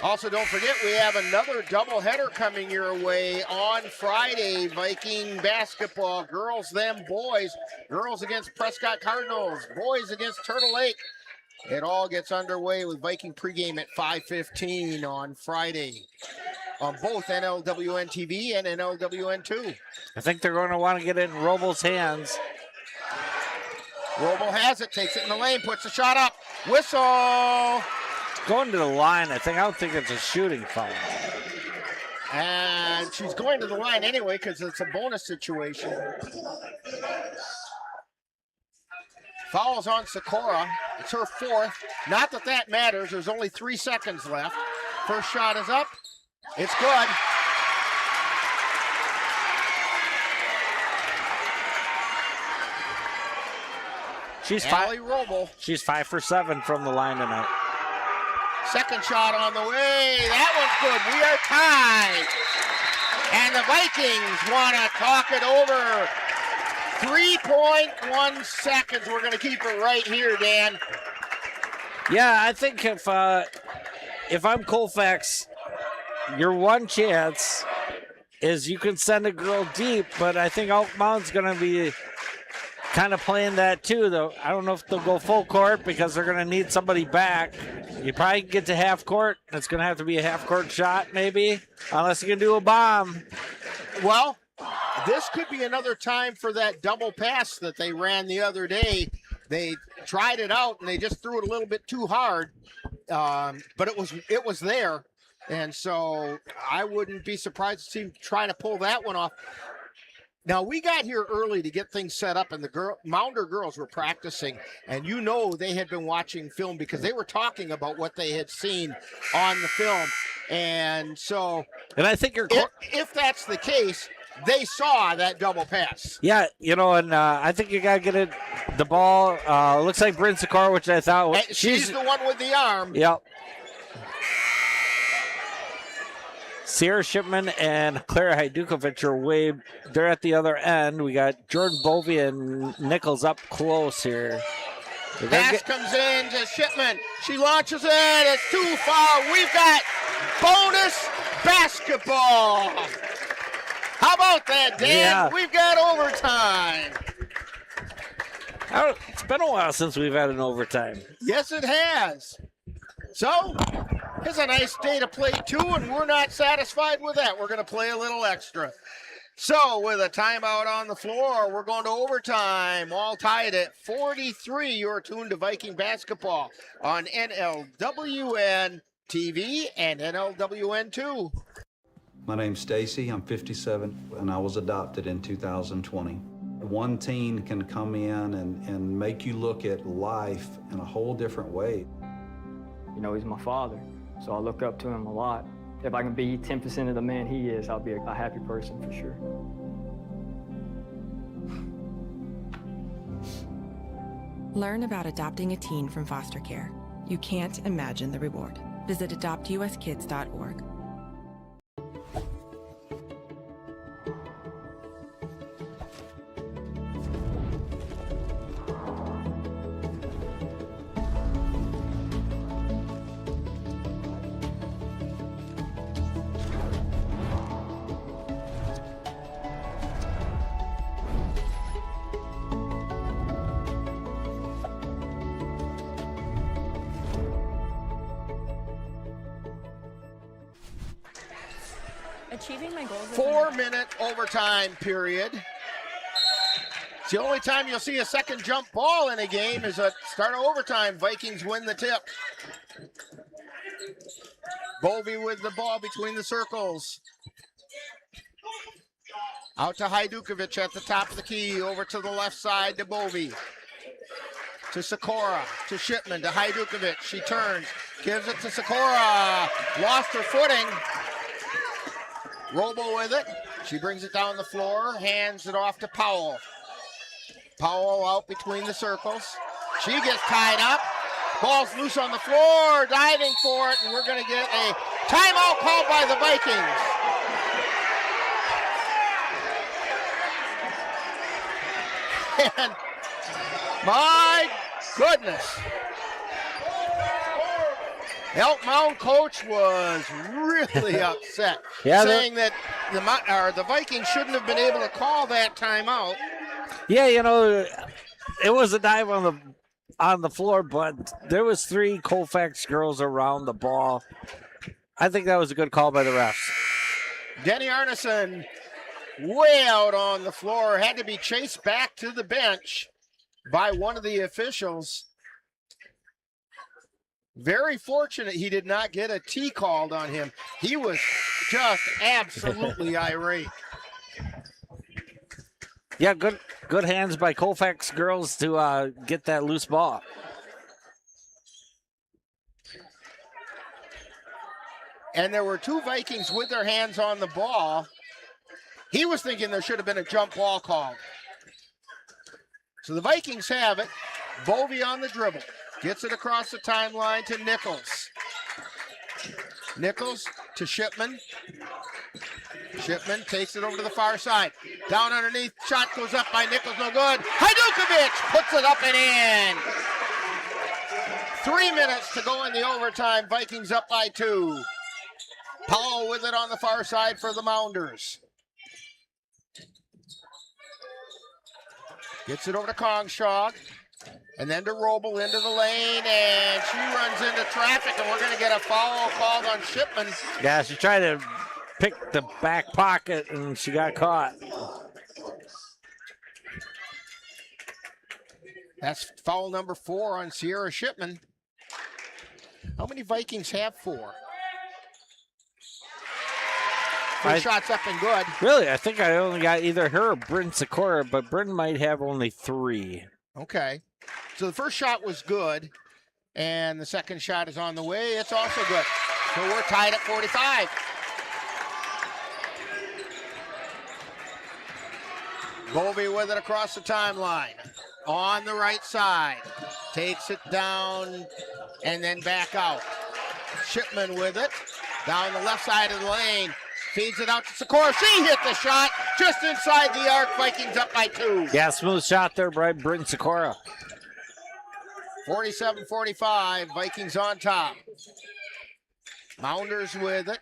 Also, don't forget, we have another doubleheader coming your way on Friday. Viking basketball, girls them boys. Girls against Prescott Cardinals, boys against Turtle Lake. It all gets underway with Viking pregame at 5:15 on Friday on both NLWN-TV and NLWN-2. I think they're going to want to get it in Roble's hands. Roble has it, takes it in the lane, puts the shot up. Whistle! Going to the line, I don't think it's a shooting foul. And she's going to the line anyway because it's a bonus situation. Fouls on Sikora. It's her fourth. Not that that matters. There's only 3 seconds left. First shot is up. It's good. She's Allie Roble. She's 5 for 7 from the line tonight. Second shot on the way. That one's good. We are tied. And the Vikings want to talk it over. 3.1 seconds. We're going to keep it right here, Dan. Yeah, I think if I'm Colfax, your one chance is you can send a girl deep, but I think Elk Mound's going to be kind of playing that too, though. I don't know if they'll go full court because they're going to need somebody back. You probably get to half court. It's going to have to be a half court shot, maybe, unless you can do a bomb. Well, this could be another time for that double pass that they ran the other day. They tried it out and they just threw it a little bit too hard, but it was there, and so I wouldn't be surprised to see them trying to pull that one off. Now, we got here early to get things set up, and the Mounder girls were practicing, and you know they had been watching film because they were talking about what they had seen on the film. And so, and I think if that's the case, they saw that double pass. Yeah, and I think you got to get it. The ball looks like Bryn Sikora, which I thought she's the one with the arm. Yep. Sierra Shipman and Clara Hajdukovic are they're at the other end. We got Jordan Bovey and Nichols up close here. Pass comes in to Shipman. She launches it. It's too far. We've got bonus basketball. How about that, Dan? Yeah. We've got overtime. It's been a while since we've had an overtime. Yes, it has. So, it's a nice day to play two, and we're not satisfied with that. We're going to play a little extra. So, with a timeout on the floor, we're going to overtime, all tied at 43. You're tuned to Viking basketball on NLWN-TV NLWN-TV and NLWN-2. My name's Stacy, I'm 57, and I was adopted in 2020. One teen can come in and make you look at life in a whole different way. You know, he's my father, so I look up to him a lot. If I can be 10% of the man he is, I'll be a happy person for sure. Learn about adopting a teen from foster care. You can't imagine the reward. Visit adoptuskids.org. Achieving my goals. 4-minute overtime period. It's the only time you'll see a second jump ball in a game is at start of overtime. Vikings win the tip. Bovey with the ball between the circles. Out to Hajdukovic at the top of the key. Over to the left side to Bovey. To Sikora. To Shipman. To Hajdukovic. She turns. Gives it to Sikora. Lost her footing. Robo with it. She brings it down the floor. Hands it off to Powell. Powell out between the circles. She gets tied up. Ball's loose on the floor. Diving for it. And we're going to get a timeout called by the Vikings. And my goodness. Elk Mound coach was really upset, saying that the Vikings shouldn't have been able to call that timeout. Yeah, you know, it was a dive on the floor, but there was 3 Colfax girls around the ball. I think that was a good call by the refs. Denny Arneson way out on the floor, had to be chased back to the bench by one of the officials. Very fortunate he did not get a T called on him. He was just absolutely irate. Yeah, good hands by Colfax girls to get that loose ball. And there were 2 Vikings with their hands on the ball. He was thinking there should have been a jump ball called. So the Vikings have it. Bovey on the dribble. Gets it across the timeline to Nichols. Nichols to Shipman. Shipman takes it over to the far side. Down underneath. Shot goes up by Nichols. No good. Hajdukovic puts it up and in. 3 minutes to go in the overtime. Vikings up by 2. Powell with it on the far side for the Mounders. Gets it over to Kongshog. And then to Roble into the lane, and she runs into traffic, and we're going to get a foul called on Shipman. Yeah, she tried to pick the back pocket, and she got caught. That's foul number 4 on Sierra Shipman. How many Vikings have 4? 3 shots up and good. Really? I think I only got either her or Bryn Sikora, but Bryn might have only 3. Okay. So the first shot was good, and the second shot is on the way. It's also good. So we're tied at 45. Bovey with it across the timeline. On the right side. Takes it down and then back out. Shipman with it. Down the left side of the lane. Feeds it out to Sikora. She hit the shot just inside the arc. Vikings up by 2. Yeah, smooth shot there by Bryn Sikora. 47-45, Vikings on top. Mounders with it.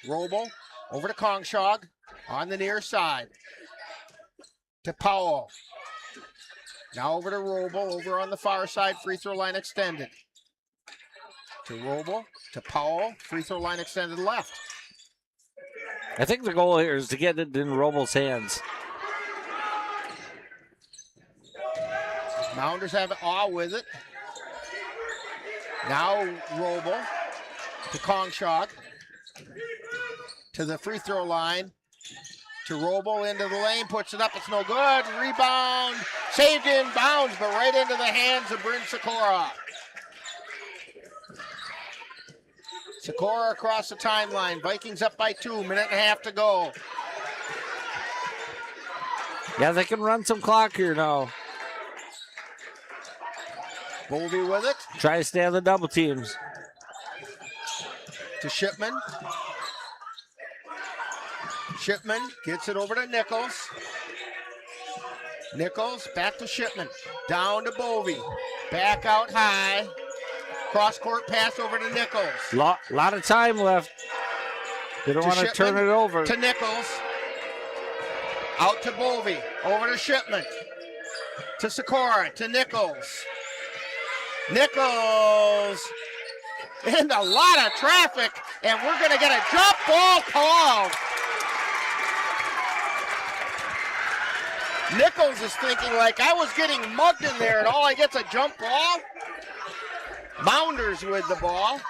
Roble over to Kongshog on the near side. To Powell. Now over to Roble, over on the far side, free throw line extended. To Roble, to Powell, free throw line extended left. I think the goal here is to get it in Roble's hands. Mounders have it all with it. Now Roble To Kongshog. To the free throw line. To Roble into the lane, puts it up, it's no good. Rebound, saved in bounds, but right into the hands of Bryn Sikora. Sikora across the timeline. Vikings up by 2, minute and a half to go. Yeah, they can run some clock here now. Bovee with it. Try to stay on the double teams. To Shipman. Shipman gets it over to Nichols. Nichols back to Shipman. Down to Bovee. Back out high. Cross-court pass over to Nichols. Lot of time left. They don't want to turn it over. To Nichols. Out to Bovee. Over to Shipman. To Sikora. To Nichols. Nichols. In a lot of traffic. And we're going to get a jump ball called. Nichols is thinking like, I was getting mugged in there and all I get's a jump ball. Mounders with the ball.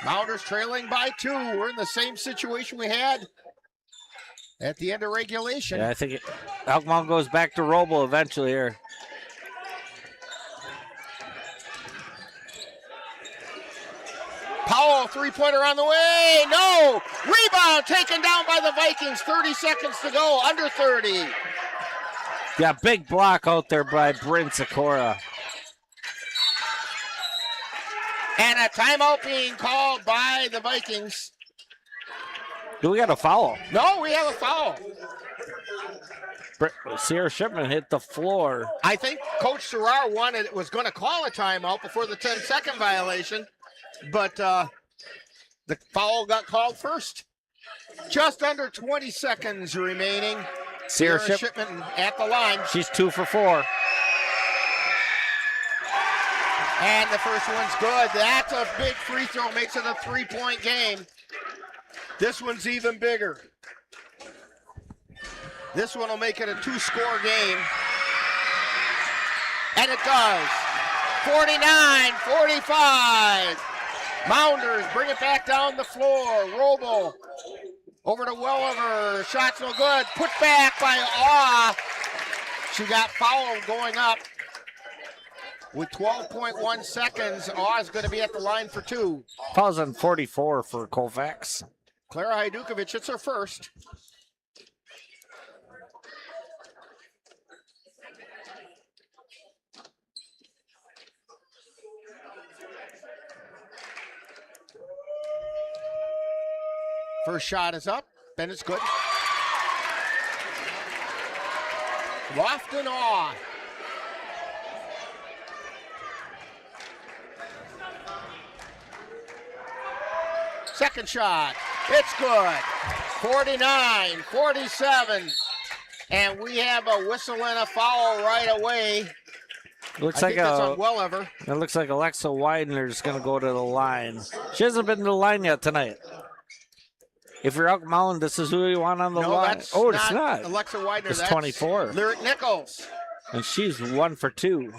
Mounders trailing by 2. We're in the same situation we had at the end of regulation. Yeah, I think Elk Mound goes back to Roble eventually here. Powell, three-pointer on the way. No! Rebound taken down by the Vikings. 30 seconds to go. Under 30. Yeah, big block out there by Bryn Sikora. And a timeout being called by the Vikings. Do we got a foul? No, we have a foul. Sierra Shipman hit the floor. I think Coach Serrar was going to call a timeout before the 10-second violation. But the foul got called first. Just under 20 seconds remaining. Sierra Shipman at the line. She's 2 for 4. And the first one's good. That's a big free throw. Makes it a 3-point game. This one's even bigger. This one will make it a 2-score game. And it does. 49-45. Mounders bring it back down the floor. Roble over to Welliver. Shot's no good. Put back by Awe. She got fouled going up. With 12.1 seconds, Awe is going to be at the line for 2. Foul's on 44 for Colfax. Clara Hajdukovic, it's her first. First shot is up, and it's good. Lofton Awe. Second shot, it's good. 49-47. And we have a whistle and a foul right away. Looks I like think that's on Welliver. It looks like Alexa Widener's going to go to the line. She hasn't been to the line yet tonight. If you're Elk Mound, this is who you want on the line. That's it's not. Alexa Widener. It's that's 24. Lyric Nichols. And she's 1 for 2.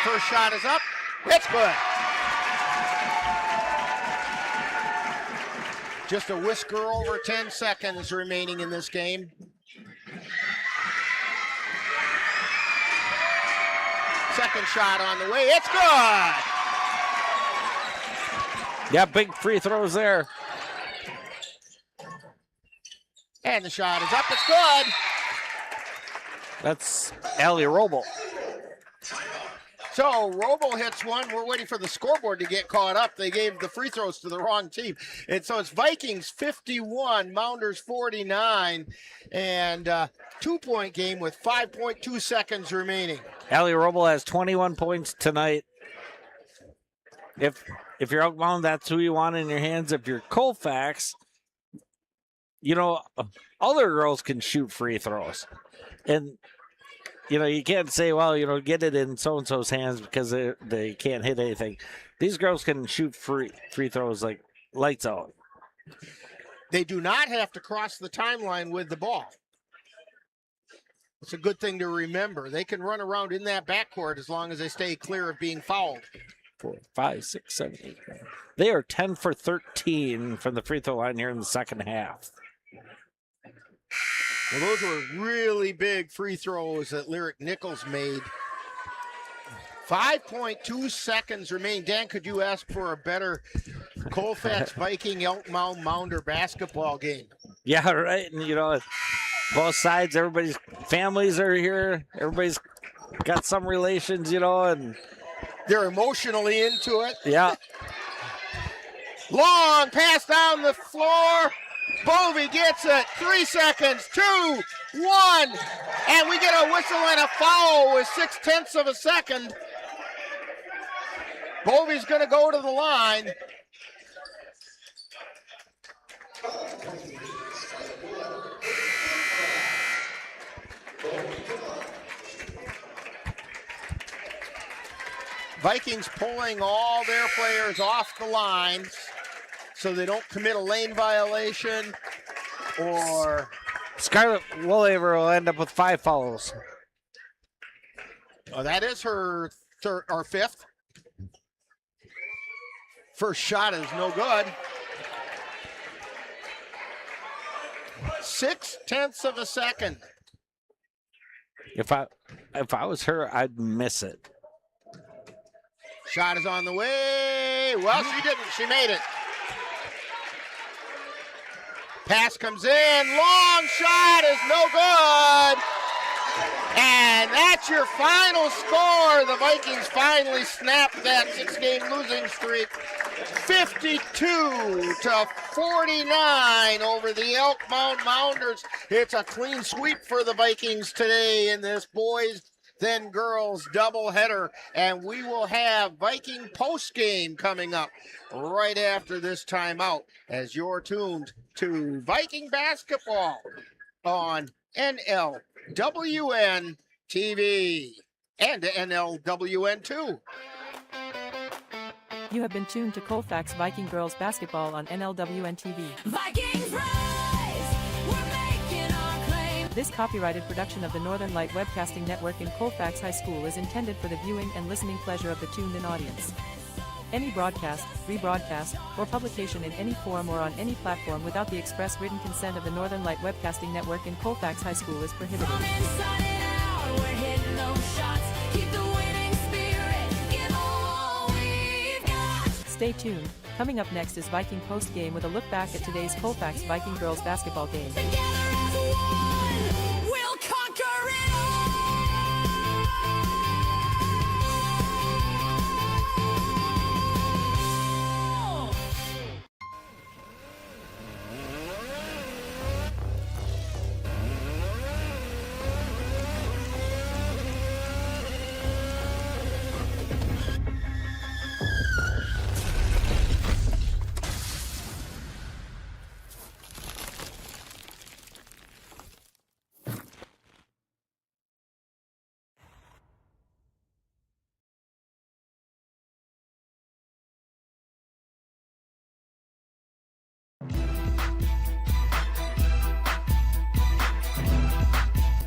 First shot is up. It's good. Just a whisker over 10 seconds remaining in this game. Second shot on the way. It's good. Yeah, big free throws there. And the shot is up. It's good. That's Allie Roble. So Roble hits one. We're waiting for the scoreboard to get caught up. They gave the free throws to the wrong team. And so it's Vikings 51, Mounders 49, and 2-point game with 5.2 seconds remaining. Allie Roble has 21 points tonight. If you're Elk Mound, that's who you want in your hands. If you're Colfax, other girls can shoot free throws. And you can't say, well, get it in so-and-so's hands because they can't hit anything. These girls can shoot free throws like lights out. They do not have to cross the timeline with the ball. It's a good thing to remember. They can run around in that backcourt as long as they stay clear of being fouled. 4, 5, 6, 7, 8, 9. They are 10 for 13 from the free throw line here in the second half. Well, those were really big free throws that Lyric Nichols made. 5.2 seconds remain. Dan, could you ask for a better Colfax Viking Elk Mound Mounder basketball game? Yeah, right. And, both sides, everybody's families are here. Everybody's got some relations, and they're emotionally into it. Yeah. Long pass down the floor. Bovey gets it. 3 seconds. 2, 1. And we get a whistle and a foul with 0.6 of a second. Bovey's going to go to the line. Vikings pulling all their players off the lines so they don't commit a lane violation or... Scarlett Woolaver will end up with 5 fouls. Oh, that is her third or fifth. First shot is no good. 0.6 of a second. If I was her, I'd miss it. Shot is on the way. Well, she didn't. She made it. Pass comes in. Long shot is no good. And that's your final score. The Vikings finally snapped that 6-game losing streak. 52-49 over the Elk Mound Mounders. It's a clean sweep for the Vikings today in this boys then girls doubleheader, and we will have Viking postgame coming up right after this timeout as you're tuned to Viking basketball on NLWN-TV and NLWN-2. You have been tuned to Colfax Viking girls basketball on NLWN-TV. Vikings rise! We're making our claim! This copyrighted production of the Northern Light Webcasting Network in Colfax High School is intended for the viewing and listening pleasure of the tuned-in audience. Any broadcast, rebroadcast, or publication in any form or on any platform without the express written consent of the Northern Light Webcasting Network in Colfax High School is prohibited. From inside and out, we're hitting those shots. Keep the winning spirit, give all we've got. Stay tuned. Coming up next is Viking Post Game with a look back at today's Colfax Viking girls basketball game. Together as one, we'll conquer it all.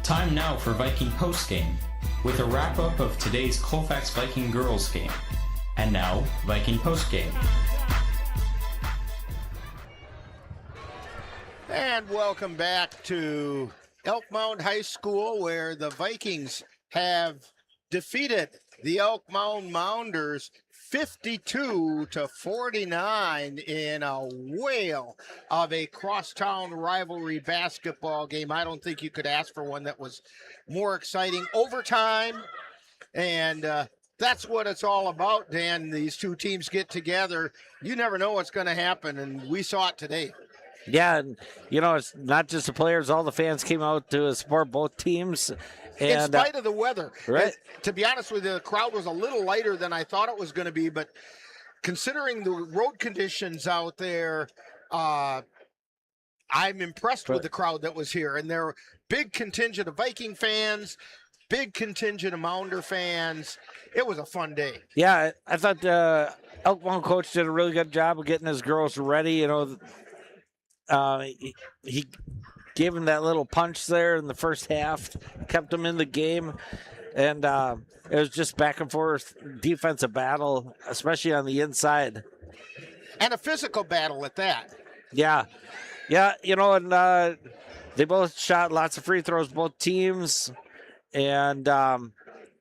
Time now for Viking postgame, with a wrap-up of today's Colfax Viking girls game. And now, Viking postgame. And welcome back to Elk Mound High School, where the Vikings have defeated the Elk Mound Mounders 52-49 in a whale of a crosstown rivalry basketball game. I don't think you could ask for one that was more exciting. Overtime, and that's what it's all about, Dan. These two teams get together. You never know what's going to happen, and we saw it today. Yeah, and it's not just the players. All the fans came out to support both teams. And, in spite of the weather. Right. To be honest with you, the crowd was a little lighter than I thought it was going to be, but considering the road conditions out there, I'm impressed with the crowd that was here. And there were big contingent of Viking fans, big contingent of Mounder fans. It was a fun day. Yeah, I thought the Elk Mound coach did a really good job of getting his girls ready. He gave him that little punch there in the first half, kept him in the game. And it was just back and forth defensive battle, especially on the inside. And a physical battle at that. Yeah. Yeah, and they both shot lots of free throws, both teams. And,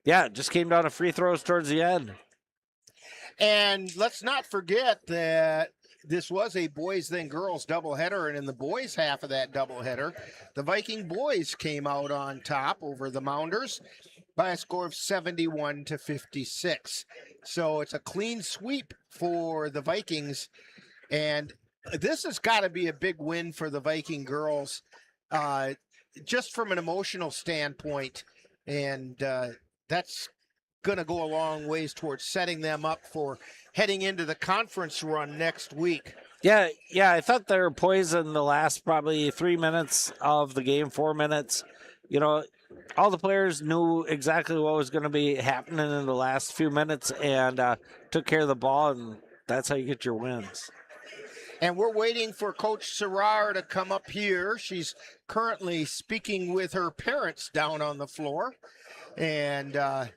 it just came down to free throws towards the end. And let's not forget that this was a boys then girls doubleheader, and in the boys half of that doubleheader, the Viking boys came out on top over the Mounders by a score of 71-56. So it's a clean sweep for the Vikings, and this has got to be a big win for the Viking girls, just from an emotional standpoint, and that's going to go a long ways towards setting them up for heading into the conference run next week. Yeah, I thought they were poised in the last probably 3 minutes of the game, 4 minutes. All the players knew exactly what was going to be happening in the last few minutes and took care of the ball, and that's how you get your wins. And we're waiting for Coach Serrar to come up here. She's currently speaking with her parents down on the floor, and I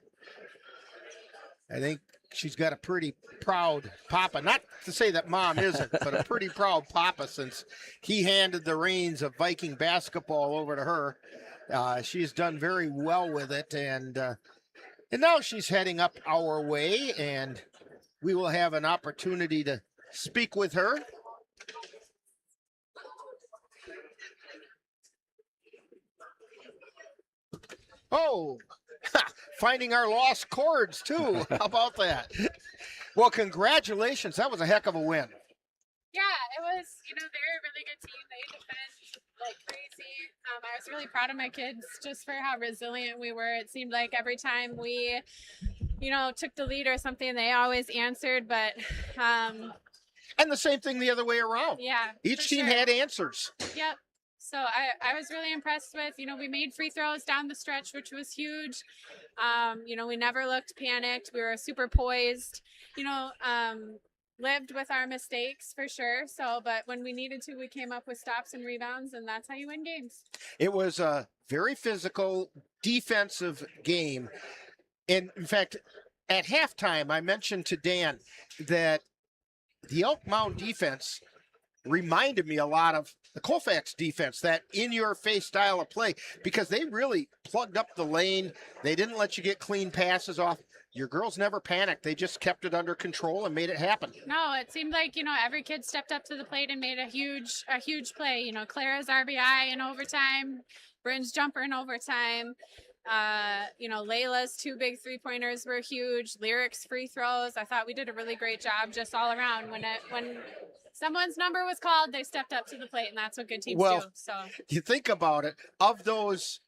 think she's got a pretty proud papa. Not to say that mom isn't, but a pretty proud papa since he handed the reins of Viking basketball over to her. She's done very well with it, and now she's heading up our way, and we will have an opportunity to speak with her. Oh, finding our lost chords, too. How about that? Well, congratulations. That was a heck of a win. Yeah, it was, they're a really good team. They defend like crazy. I was really proud of my kids just for how resilient we were. It seemed like every time we, took the lead or something, they always answered, but... And the same thing the other way around. Yeah. Each team had answers. Yep. So I was really impressed with, we made free throws down the stretch, which was huge. We never looked panicked. We were super poised, lived with our mistakes for sure. So, but when we needed to, we came up with stops and rebounds, and that's how you win games. It was a very physical defensive game. And in fact, at halftime, I mentioned to Dan that the Elk Mound defense reminded me a lot of the Colfax defense, that in-your-face style of play, because they really plugged up the lane. They didn't let you get clean passes off. Your girls never panicked. They just kept it under control and made it happen. No, it seemed like, every kid stepped up to the plate and made a huge play. Clara's RBI in overtime, Bryn's jumper in overtime. Layla's 2 big 3-pointers were huge. Lyric's free throws. I thought we did a really great job just all around. When someone's number was called, they stepped up to the plate, and that's what good teams do. So you think about it, of those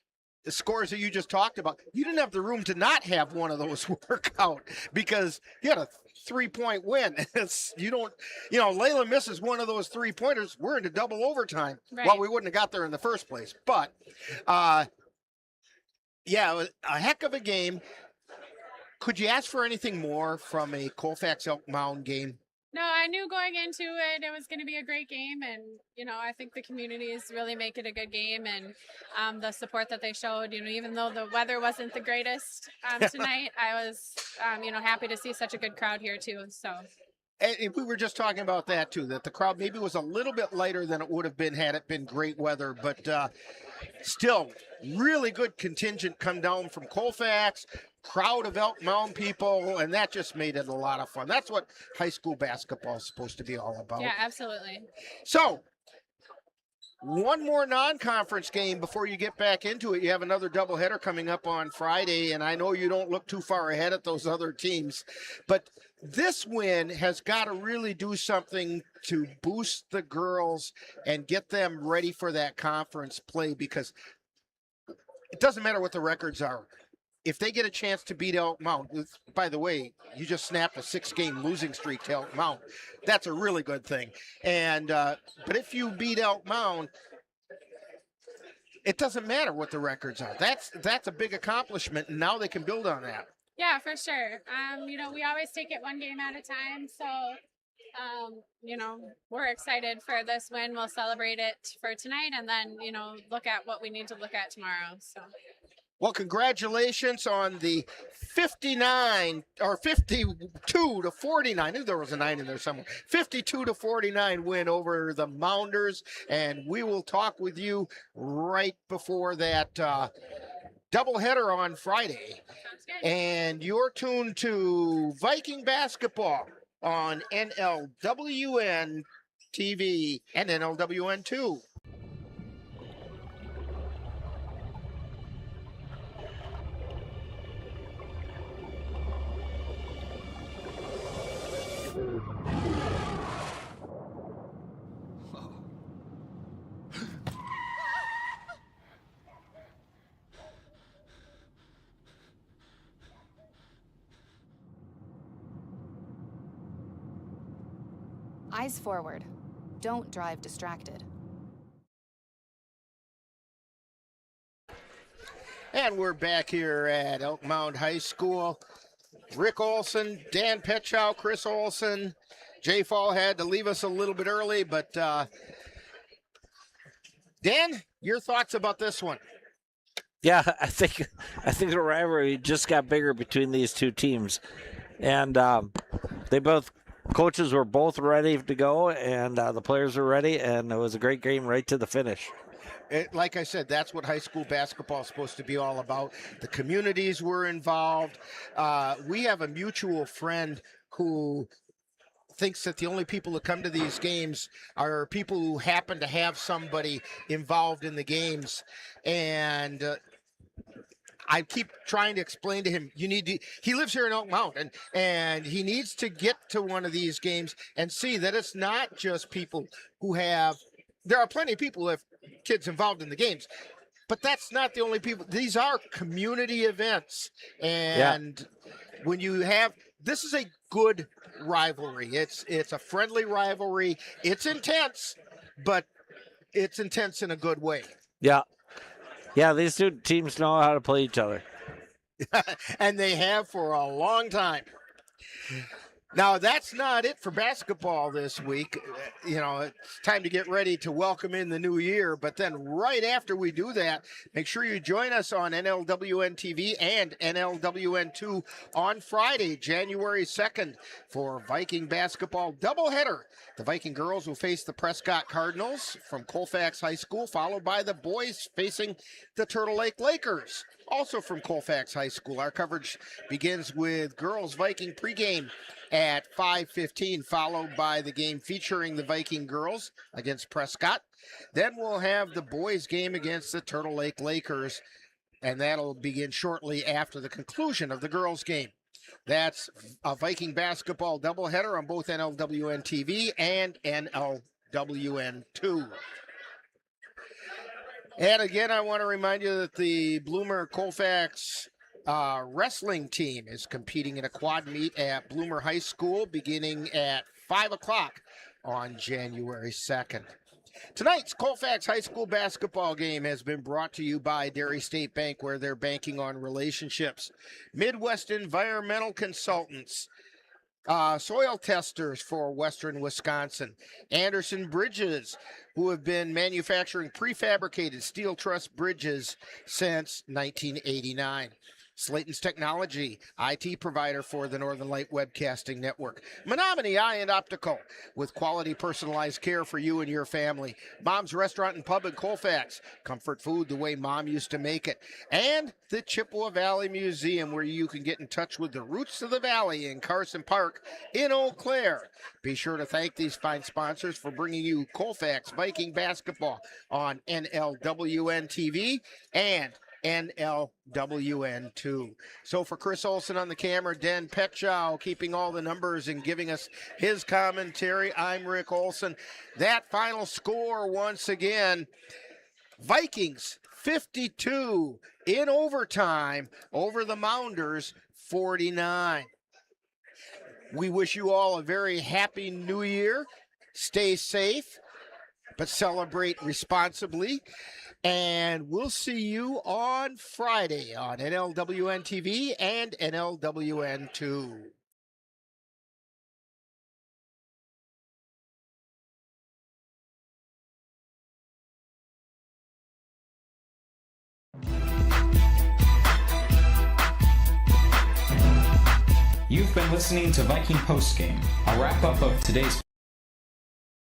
scores that you just talked about, you didn't have the room to not have one of those work out because you had a 3-point win. Layla misses one of those 3-pointers, we're into double overtime. Right. Well, we wouldn't have got there in the first place. But, it was a heck of a game. Could you ask for anything more from a Colfax Elk Mound game? No, I knew going into it was going to be a great game, and I think the communities really make it a good game, and the support that they showed. Even though the weather wasn't the greatest tonight, I was happy to see such a good crowd here too. So. And we were just talking about that too, that the crowd maybe was a little bit lighter than it would have been had it been great weather, but still really good contingent come down from Colfax. Crowd of Elk Mound people, and that just made it a lot of fun. That's what high school basketball is supposed to be all about. Yeah, absolutely. So, one more non-conference game before you get back into it. You have another doubleheader coming up on Friday, and I know you don't look too far ahead at those other teams, but this win has got to really do something to boost the girls and get them ready for that conference play, because it doesn't matter what the records are. If they get a chance to beat Elk Mound, by the way, you just snapped a 6-game losing streak to Elk Mound. That's a really good thing. And but if you beat Elk Mound, it doesn't matter what the records are. That's a big accomplishment, and now they can build on that. Yeah, for sure. We always take it one game at a time. So, We're excited for this win. We'll celebrate it for tonight and then, look at what we need to look at tomorrow. So. Well, congratulations on the 52 to 49. I knew there was a 9 in there somewhere. 52 to 49 win over the Mounders. And we will talk with you right before that doubleheader on Friday. And you're tuned to Viking basketball on NLWN-TV and NLWN-2. Eyes forward. Don't drive distracted. And we're back here at Elk Mound High School. Rick Olson, Dan Petchow, Chris Olson. Jay Fall had to leave us a little bit early, but Dan, your thoughts about this one? Yeah, I think the rivalry just got bigger between these two teams, and coaches were both ready to go, and the players were ready, and it was a great game right to the finish. Like I said, that's what high school basketball is supposed to be all about. The communities were involved. We have a mutual friend who thinks that the only people that come to these games are people who happen to have somebody involved in the games. And I keep trying to explain to him, he lives here in Elk Mound, and he needs to get to one of these games and see that it's not just people who there are plenty of people who have kids involved in the games, but that's not the only people. These are community events. And when you this is a good rivalry. It's a friendly rivalry. It's intense, but it's intense in a good way. Yeah. Yeah, these two teams know how to play each other. And they have for a long time. Now, that's not it for basketball this week. It's time to get ready to welcome in the new year. But then right after we do that, make sure you join us on NLWN-TV and NLWN-2 on Friday, January 2nd, for Viking basketball doubleheader. The Viking girls will face the Prescott Cardinals from Colfax High School, followed by the boys facing the Turtle Lake Lakers, also from Colfax High School. Our coverage begins with girls Viking pregame at 5:15, followed by the game featuring the Viking girls against Prescott. Then we'll have the boys game against the Turtle Lake Lakers, and that'll begin shortly after the conclusion of the girls game. That's a Viking basketball doubleheader on both NLWN-TV and NLWN-2. And again, I want to remind you that the Bloomer Colfax wrestling team is competing in a quad meet at Bloomer High School beginning at 5 o'clock on January 2nd. Tonight's Colfax High School basketball game has been brought to you by Dairy State Bank, where they're banking on relationships. Midwest Environmental Consultants, soil testers for Western Wisconsin. Anderson Bridges, who have been manufacturing prefabricated steel truss bridges since 1989. Slayton's Technology, IT provider for the Northern Light Webcasting Network. Menominee Eye and Optical, with quality personalized care for you and your family. Mom's Restaurant and Pub in Colfax, comfort food the way Mom used to make it. And the Chippewa Valley Museum, where you can get in touch with the roots of the valley in Carson Park in Eau Claire. Be sure to thank these fine sponsors for bringing you Colfax Viking basketball on NLWN-TV and NLWN-2. So for Chris Olson on the camera, Dan Petchow keeping all the numbers and giving us his commentary, I'm Rick Olson. That final score once again, Vikings 52 in overtime over the Mounders 49. We wish you all a very happy new year. Stay safe, but celebrate responsibly. And we'll see you on Friday on NLWN-TV and NLWN-2. You've been listening to Viking Postgame, a wrap-up of today's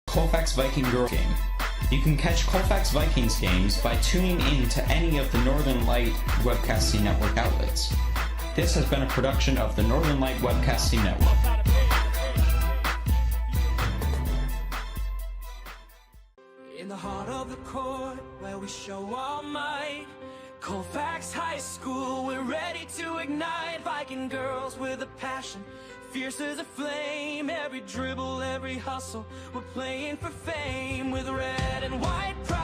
Colfax Viking Girls game. You can catch Colfax Vikings games by tuning in to any of the Northern Light Webcasting Network outlets. This has been a production of the Northern Light Webcasting Network. In the heart of the court, where we show our might, Colfax High School, we're ready to ignite. Viking girls with a passion, fierce as a flame. Every dribble, every hustle, we're playing for fame with red and white pride.